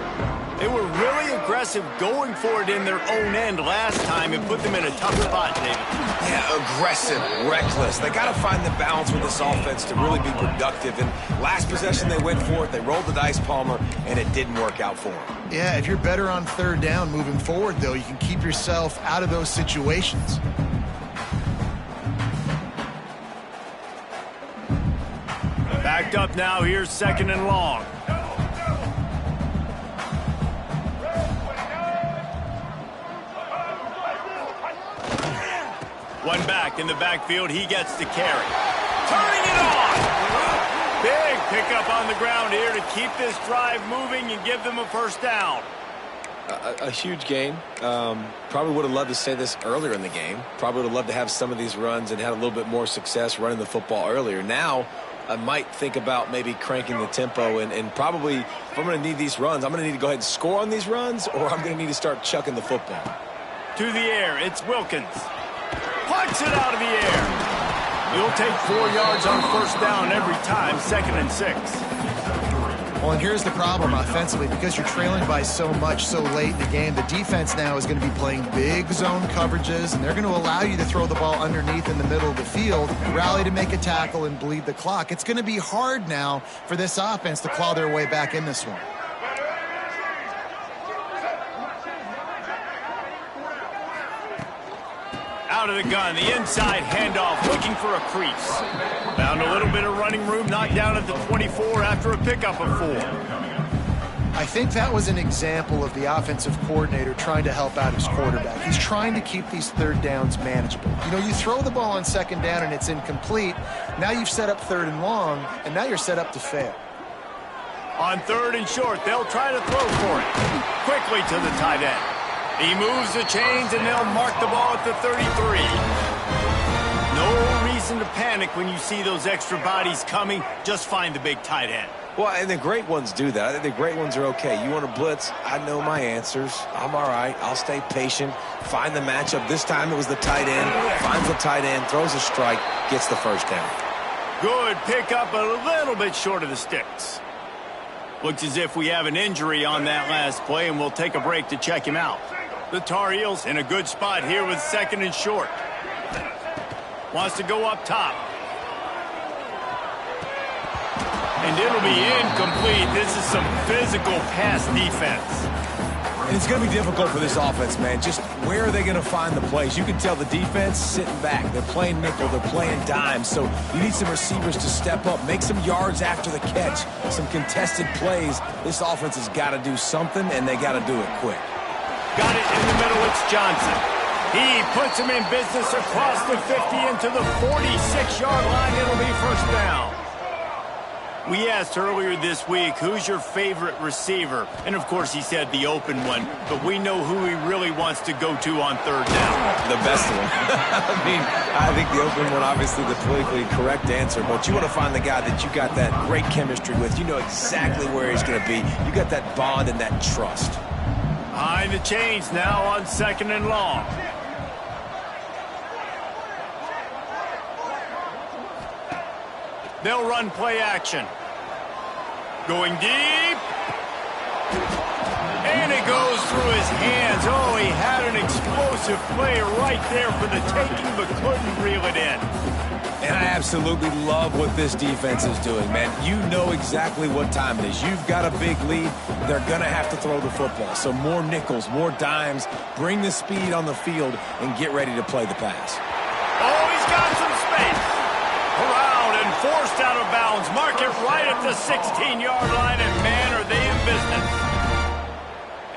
They were really aggressive going for it in their own end last time and put them in a tough spot, David. Yeah, aggressive, reckless. They got to find the balance with this offense to really be productive. And last possession they went for it, they rolled the dice, Palmer, and it didn't work out for them. Yeah, if you're better on third down moving forward, though, you can keep yourself out of those situations. Backed up now, here's second and long. One back in the backfield, he gets to carry. Turning it on! Big pickup on the ground here to keep this drive moving and give them a first down. A huge gain. Probably would have loved to say this earlier in the game. Probably would have loved to have some of these runs and had a little bit more success running the football earlier. Now, I might think about maybe cranking the tempo and probably, if I'm going to need these runs, I'm going to need to go ahead and score on these runs, or I'm going to need to start chucking the football. To the air, it's Wilkins. Plucks it out of the air. You'll take 4 yards on first down every time, 2nd and 6. Well, and here's the problem offensively. Because you're trailing by so much so late in the game, the defense now is going to be playing big zone coverages, and they're going to allow you to throw the ball underneath in the middle of the field, rally to make a tackle, and bleed the clock. It's going to be hard now for this offense to claw their way back in this one. Out of the gun, the inside handoff, looking for a crease. Found a little bit of running room, knocked down at the 24 after a pickup of 4. I think that was an example of the offensive coordinator trying to help out his quarterback. He's trying to keep these third downs manageable. You know, you throw the ball on second down and it's incomplete. Now you've set up third and long, and now you're set up to fail. On third and short, they'll try to throw for it. Quickly to the tight end. He moves the chains, and they'll mark the ball at the 33. No reason to panic when you see those extra bodies coming. Just find the big tight end. Well, and the great ones do that. I think the great ones are okay. You want to blitz, I know my answers. I'm all right. I'll stay patient, find the matchup. This time it was the tight end. Finds the tight end, throws a strike, gets the first down. Good pickup, a little bit short of the sticks. Looks as if we have an injury on that last play, and we'll take a break to check him out. The Tar Heels in a good spot here with 2nd and short. Wants to go up top. And it'll be incomplete. This is some physical pass defense. And it's going to be difficult for this offense, man. Just where are they going to find the plays? You can tell the defense sitting back. They're playing nickel. They're playing dime. So you need some receivers to step up, make some yards after the catch, some contested plays. This offense has got to do something, and they got to do it quick. Got it in the middle. It's Johnson. He puts him in business across the 50 into the 46-yard line. It'll be first down. We asked earlier this week, who's your favorite receiver? And, of course, he said the open one. But we know who he really wants to go to on third down. The best one. I mean, I think the open one, obviously the politically correct answer. But you want to find the guy that you got that great chemistry with. You know exactly where he's going to be. You got that bond and that trust. Behind the chains now on 2nd and long. They'll run play action. Going deep. And it goes through his hands. Oh, he had an explosive play right there for the taking, but couldn't reel it in. And I absolutely love what this defense is doing, man. You know exactly what time it is. You've got a big lead. They're going to have to throw the football. So more nickels, more dimes. Bring the speed on the field and get ready to play the pass. Oh, he's got some space. Around and forced out of bounds. Mark it right at the 16-yard line, and man, are they in business.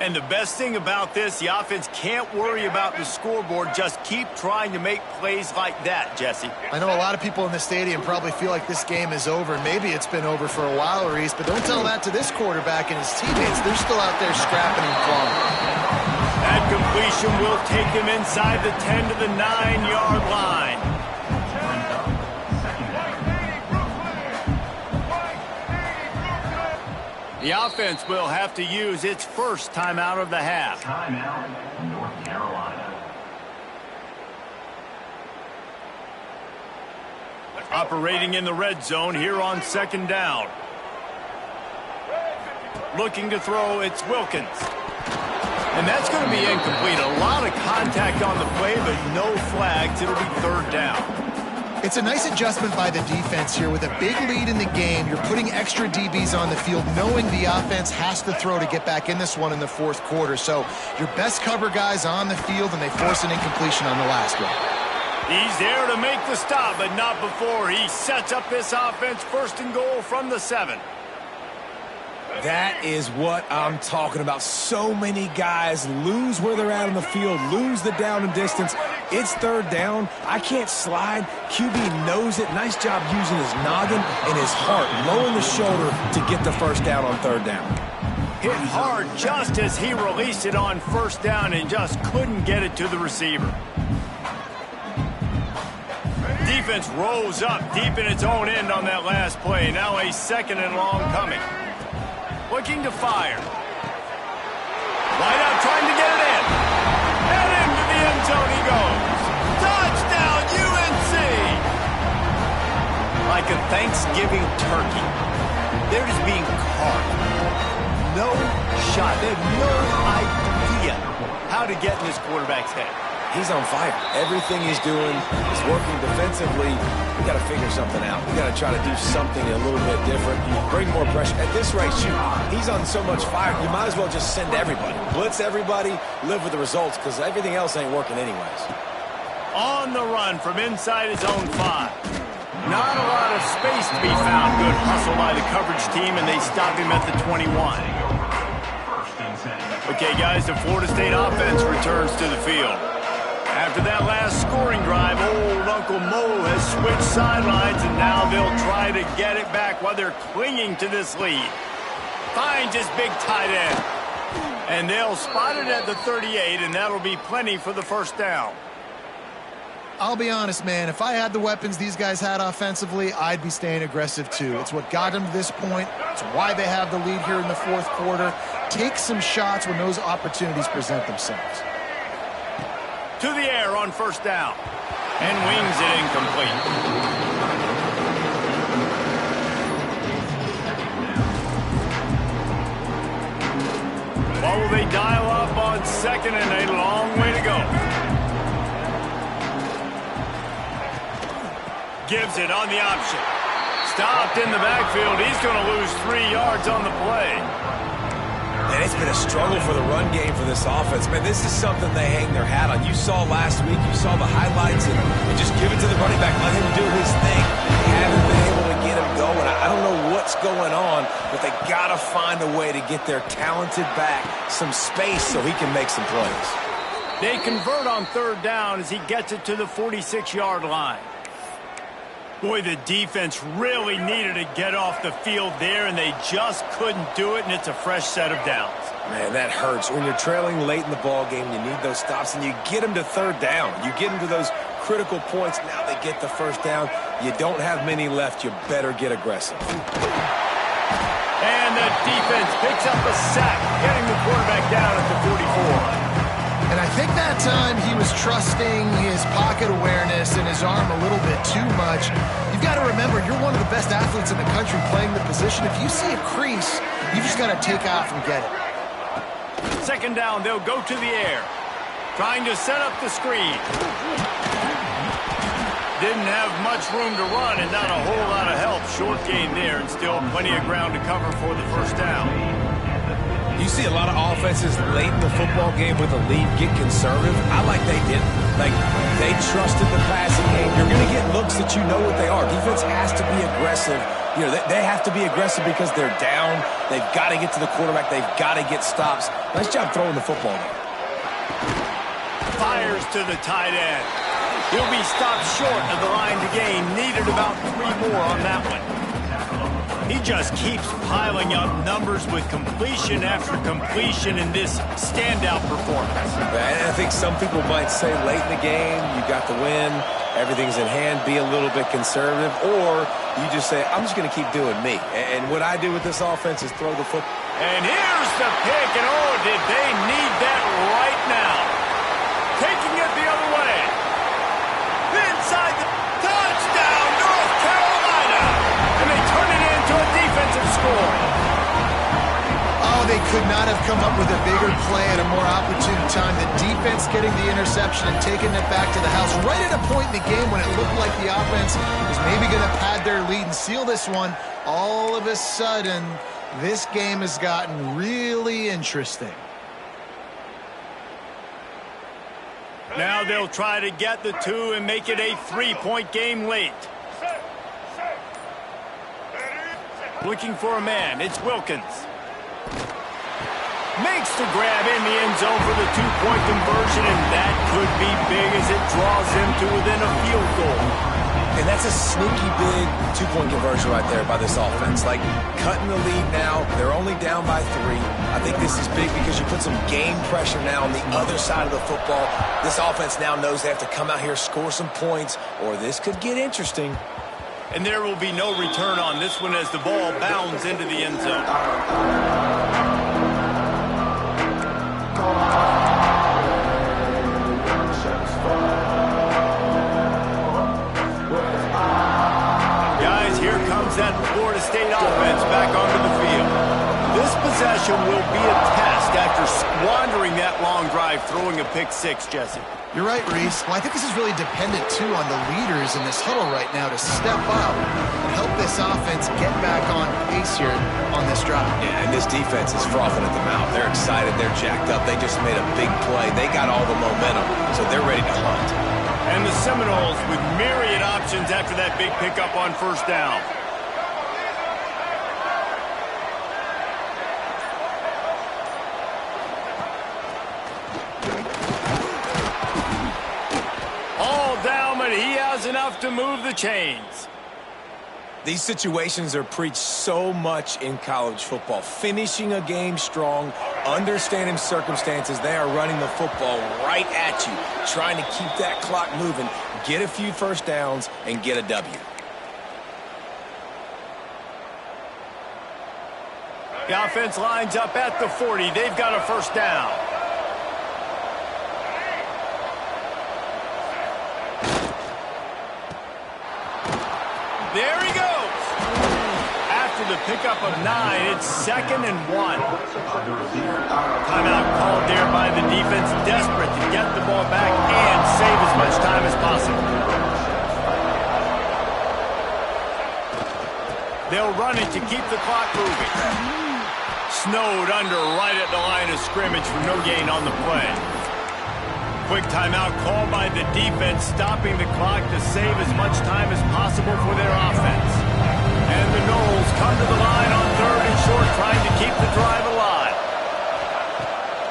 And the best thing about this, the offense can't worry about the scoreboard. Just keep trying to make plays like that, Jesse. I know a lot of people in the stadium probably feel like this game is over. Maybe it's been over for a while, Reese, but don't tell that to this quarterback and his teammates. They're still out there scrapping and clawing. That completion will take him inside the 10 to the 9-yard line. The offense will have to use its first timeout of the half. Timeout, North Carolina. Operating in the red zone here on 2nd down. Looking to throw, it's Wilkins. And that's going to be incomplete. A lot of contact on the play, but no flags. It'll be 3rd down. It's a nice adjustment by the defense here. With a big lead in the game, you're putting extra DBs on the field, knowing the offense has to throw to get back in this one in the 4th quarter. So your best cover guys on the field, and they force an incompletion on the last one. He's there to make the stop, but not before. He sets up this offense 1st and goal from the 7. That is what I'm talking about. So many guys lose where they're at on the field, lose the down and distance. It's 3rd down. I can't slide. QB knows it. Nice job using his noggin and his heart, lowering the shoulder to get the 1st down on 3rd down. Hit hard just as he released it on 1st down and just couldn't get it to the receiver. Defense rolls up deep in its own end on that last play. Now a 2nd and long coming. Looking to fire. Wide out trying to get it in. And into the end zone he goes. Touchdown, UNC! Like a Thanksgiving turkey. They're just being carved. No shot. They have no idea how to get in this quarterback's head. He's on fire. Everything he's doing is working defensively. We got to figure something out. We got to try to do something a little bit different. Bring more pressure. At this rate, shoot, he's on so much fire, you might as well just send everybody. Blitz everybody, live with the results, because everything else ain't working anyways. On the run from inside his own 5. Not a lot of space to be found. Good hustle by the coverage team, and they stop him at the 21. Okay, guys, the Florida State offense returns to the field. After that last scoring drive, old Uncle Mo has switched sidelines, and now they'll try to get it back while they're clinging to this lead. Finds his big tight end. And they'll spot it at the 38, and that'll be plenty for the 1st down. I'll be honest, man, if I had the weapons these guys had offensively, I'd be staying aggressive too. It's what got them to this point. It's why they have the lead here in the 4th quarter. Take some shots when those opportunities present themselves. To the air on 1st down. And wings it incomplete. What will they dial up on 2nd and a long way to go? Gives it on the option. Stopped in the backfield. He's going to lose 3 yards on the play. Man, it's been a struggle for the run game for this offense. Man, this is something they hang their hat on. You saw last week, you saw the highlights, and just give it to the running back. Let him do his thing. They haven't been able to get him going. I don't know what's going on, but they got to find a way to get their talented back some space so he can make some plays. They convert on third down as he gets it to the 46-yard line. Boy, the defense really needed to get off the field there, and they just couldn't do it, and it's a fresh set of downs. Man, that hurts. When you're trailing late in the ball game, you need those stops, and you get them to third down. You get them to those critical points. Now they get the first down. You don't have many left. You better get aggressive. And the defense picks up a sack, getting the quarterback down at the 44. And I think that time he was trusting his pocket awareness and his arm a little bit too much. You've got to remember, you're one of the best athletes in the country playing the position. If you see a crease, you just got to take off and get it. Second down, they'll go to the air. Trying to set up the screen. Didn't have much room to run and not a whole lot of help. Short gain there and still plenty of ground to cover for the first down. You see a lot of offenses late in the football game with a lead get conservative. I like they didn't. Like, they trusted the passing game. You're going to get looks that you know what they are. Defense has to be aggressive. You know, they have to be aggressive because they're down. They've got to get to the quarterback. They've got to get stops. Nice job throwing the football there. Fires to the tight end. He'll be stopped short of the line to gain. Needed about 3 more on that one. He just keeps piling up numbers with completion after completion in this standout performance. And I think some people might say late in the game, you got the win, everything's in hand, be a little bit conservative, or you just say, I'm just going to keep doing me. And what I do with this offense is throw the football. And here's the pick, and oh, did they need that right now. Taking it the other way. Inside the touchdown, North Carolina. And they turn it into a defensive score. Oh, they could not have come up with a bigger play at a more opportune time. The defense getting the interception and taking it back to the house right at a point in the game when it looked like the offense was maybe going to pad their lead and seal this one. All of a sudden, this game has gotten really interesting. Now they'll try to get the 2 and make it a 3-point game late. Looking for a man. It's Wilkins. Makes the grab in the end zone for the 2-point conversion, and that could be big as it draws him to within a field goal. And that's a sneaky big 2-point conversion right there by this offense. Like, cutting the lead now. They're only down by 3. I think this is big because you put some game pressure now on the other side of the football. This offense now knows they have to come out here, score some points, or this could get interesting. And there will be no return on this one as the ball bounds into the end zone. Guys, here comes that Florida State offense back onto the field. This possession will be a test after squandering that long drive, throwing a pick 6, Jesse. You're right, Reese. Well, I think this is really dependent, too, on the leaders in this huddle right now to step up and help this offense get back on pace here on this drive. Yeah, and this defense is frothing at the mouth. They're excited. They're jacked up. They just made a big play. They got all the momentum, so they're ready to hunt. And the Seminoles with myriad options after that big pickup on first down. He has enough to move the chains. These situations are preached so much in college football. Finishing a game strong, understanding circumstances. They are running the football right at you, trying to keep that clock moving, get a few first downs, and get a W. The offense lines up at the 40. They've got a first down. There he goes. After the pickup of 9, it's 2nd and 1. Timeout called there by the defense, desperate to get the ball back and save as much time as possible. They'll run it to keep the clock moving. Snowed under right at the line of scrimmage for no gain on the play. Quick timeout called by the defense, stopping the clock to save as much time as possible for their offense. And the Noles come to the line on 3rd and short, trying to keep the drive alive.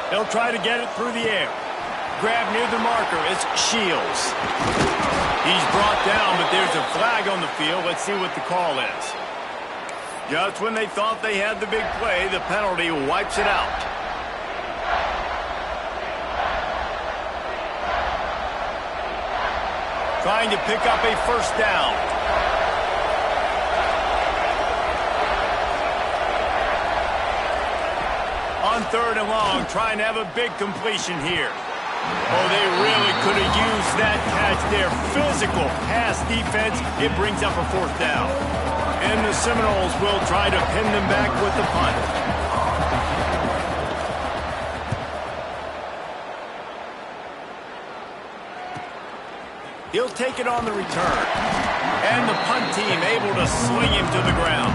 They'll try to get it through the air. Grab near the marker. It's Shields. He's brought down, but there's a flag on the field. Let's see what the call is. Just when they thought they had the big play, the penalty wipes it out. Trying to pick up a first down. On 3rd and long, trying to have a big completion here. Oh, they really could have used that catch there. Physical pass defense. It brings up a 4th down. And the Seminoles will try to pin them back with the punt. He'll take it on the return. And the punt team able to sling him to the ground.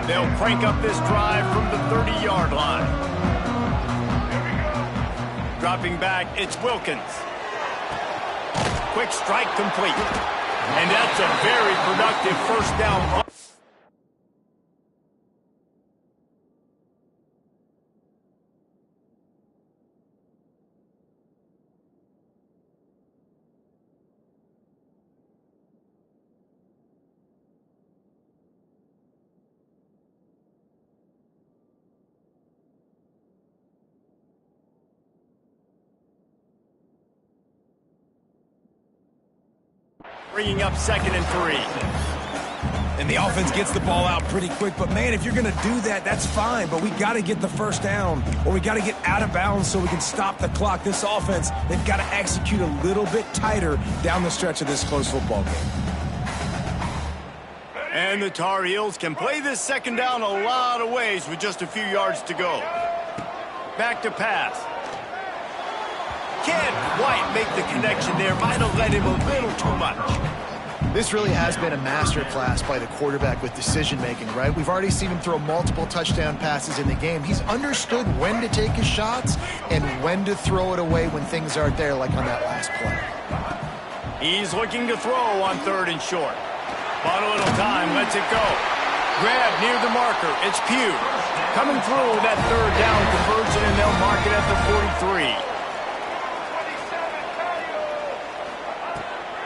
They'll crank up this drive from the 30-yard line. Dropping back, it's Wilkins. Quick strike complete. And that's a very productive first down. Bringing up 2nd and 3. And the offense gets the ball out pretty quick. But, man, if you're going to do that, that's fine. But we got to get the first down, or we got to get out of bounds so we can stop the clock. This offense, they've got to execute a little bit tighter down the stretch of this close football game. And the Tar Heels can play this 2nd down a lot of ways with just a few yards to go. Back to pass. Can't quite make the connection there. Might have let him a little too much. This really has been a masterclass by the quarterback with decision-making, right? We've already seen him throw multiple touchdown passes in the game. He's understood when to take his shots and when to throw it away when things aren't there, like on that last play. He's looking to throw on 3rd and short. Bought a little time, lets it go. Grab near the marker. It's Pugh. Coming through that 3rd down conversion, and they'll mark it at the 43.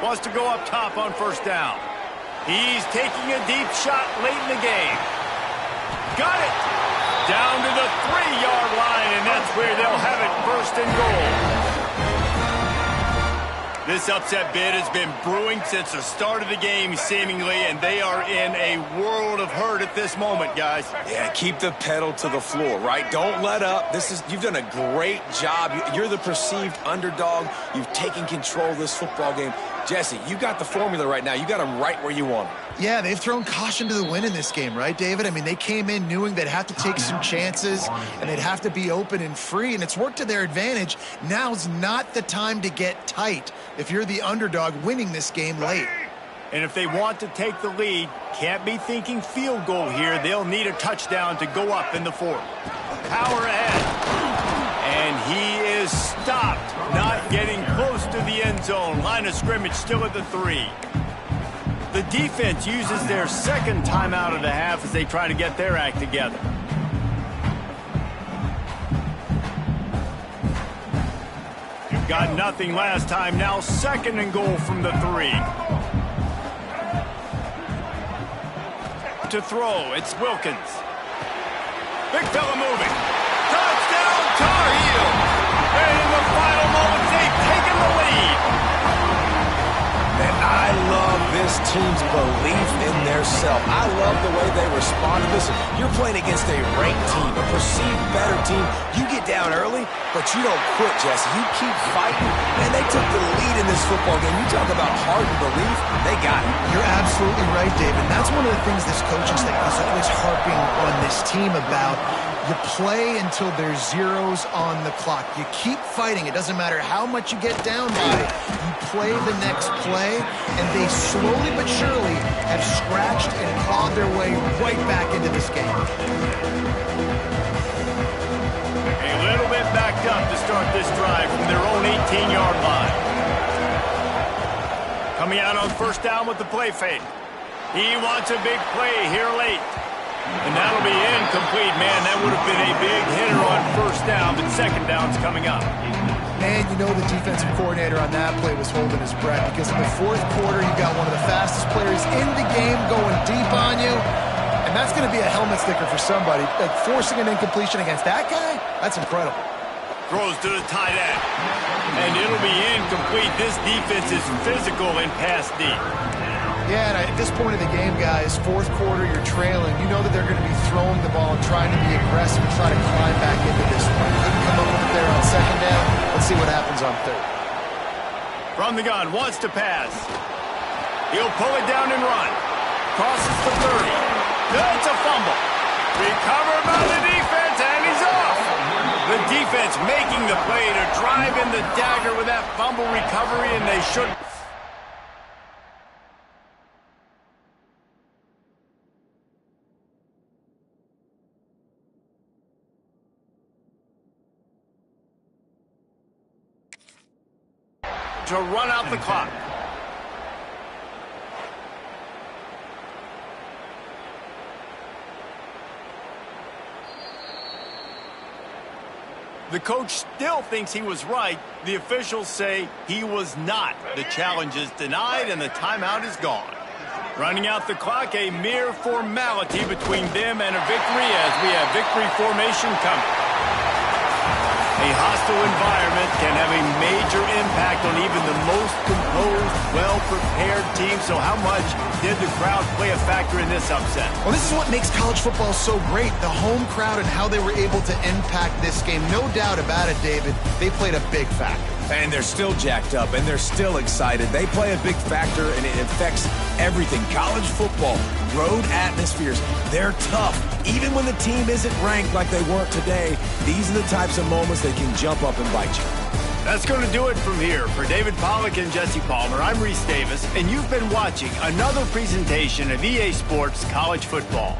Wants to go up top on 1st down. He's taking a deep shot late in the game. Got it! Down to the 3-yard line, and that's where they'll have it 1st and goal. This upset bid has been brewing since the start of the game, seemingly, and they are in a world of hurt at this moment, guys. Yeah, keep the pedal to the floor, right? Don't let up. You've done a great job. You're the perceived underdog. You've taken control of this football game. Jesse, you got the formula right now. You got them right where you want them. Yeah, they've thrown caution to the wind in this game, right, David? I mean, they came in knowing they'd have to take some chances and they'd have to be open and free, and it's worked to their advantage. Now's not the time to get tight if you're the underdog winning this game late. And if they want to take the lead, can't be thinking field goal here. They'll need a touchdown to go up in the 4th. Power ahead. And he is stopped, not getting close to the end zone. Line of scrimmage still at the 3. The defense uses their 2nd timeout of the half as they try to get their act together. You've got nothing last time. Now 2nd and goal from the 3. To throw, it's Wilkins. Big fella moving. Touchdown, Tar Heels! And in the final moments, they've taken the lead. And I love this team's belief in their self. I love the way they respond to this. You're playing against a ranked team, a perceived better team. You get down early, but you don't quit, Jesse. You keep fighting, and they took the lead in this football game. You talk about heart and belief, they got it. You're absolutely right, David. That's one of the things this coaching staff is always harping on this team about. You play until there's zeros on the clock. You keep fighting. It doesn't matter how much you get down by. You play the next play, and they slowly but surely have scratched and clawed their way right back into this game. A little bit backed up to start this drive from their own 18-yard line. Coming out on first down with the play fake. He wants a big play here late. And that'll be incomplete, man. That would have been a big hitter on first down, but second down's coming up. And you know the defensive coordinator on that play was holding his breath, because in the fourth quarter, you got one of the fastest players in the game going deep on you. And that's going to be a helmet sticker for somebody. Like, forcing an incompletion against that guy, that's incredible. Throws to the tight end. And it'll be incomplete. This defense is physical and pass deep. Yeah, and at this point of the game, guys, fourth quarter, you're trailing. You know that they're going to be throwing the ball and trying to be aggressive and try to climb back into this one. Couldn't come up with it there on second down. Let's see what happens on third. From the gun, wants to pass. He'll pull it down and run. Crosses to 30. It's a fumble. Recovered by the defense, and he's off. The defense making the play to drive in the dagger with that fumble recovery, and they should... to run out the clock. The coach still thinks he was right. The officials say he was not. The challenge is denied and the timeout is gone. Running out the clock, a mere formality between them and a victory as we have victory formation coming. A hostile environment can have a major impact on even the most composed, well-prepared team. So how much did the crowd play a factor in this upset? Well, this is what makes college football so great, the home crowd and how they were able to impact this game. No doubt about it, David. They played a big factor. And they're still jacked up, and they're still excited. They play a big factor, and it affects everything. College football, road atmospheres, they're tough. Even when the team isn't ranked like they weren't today, these are the types of moments that can jump up and bite you. That's going to do it from here. For David Pollack and Jesse Palmer, I'm Reese Davis, and you've been watching another presentation of EA Sports College Football.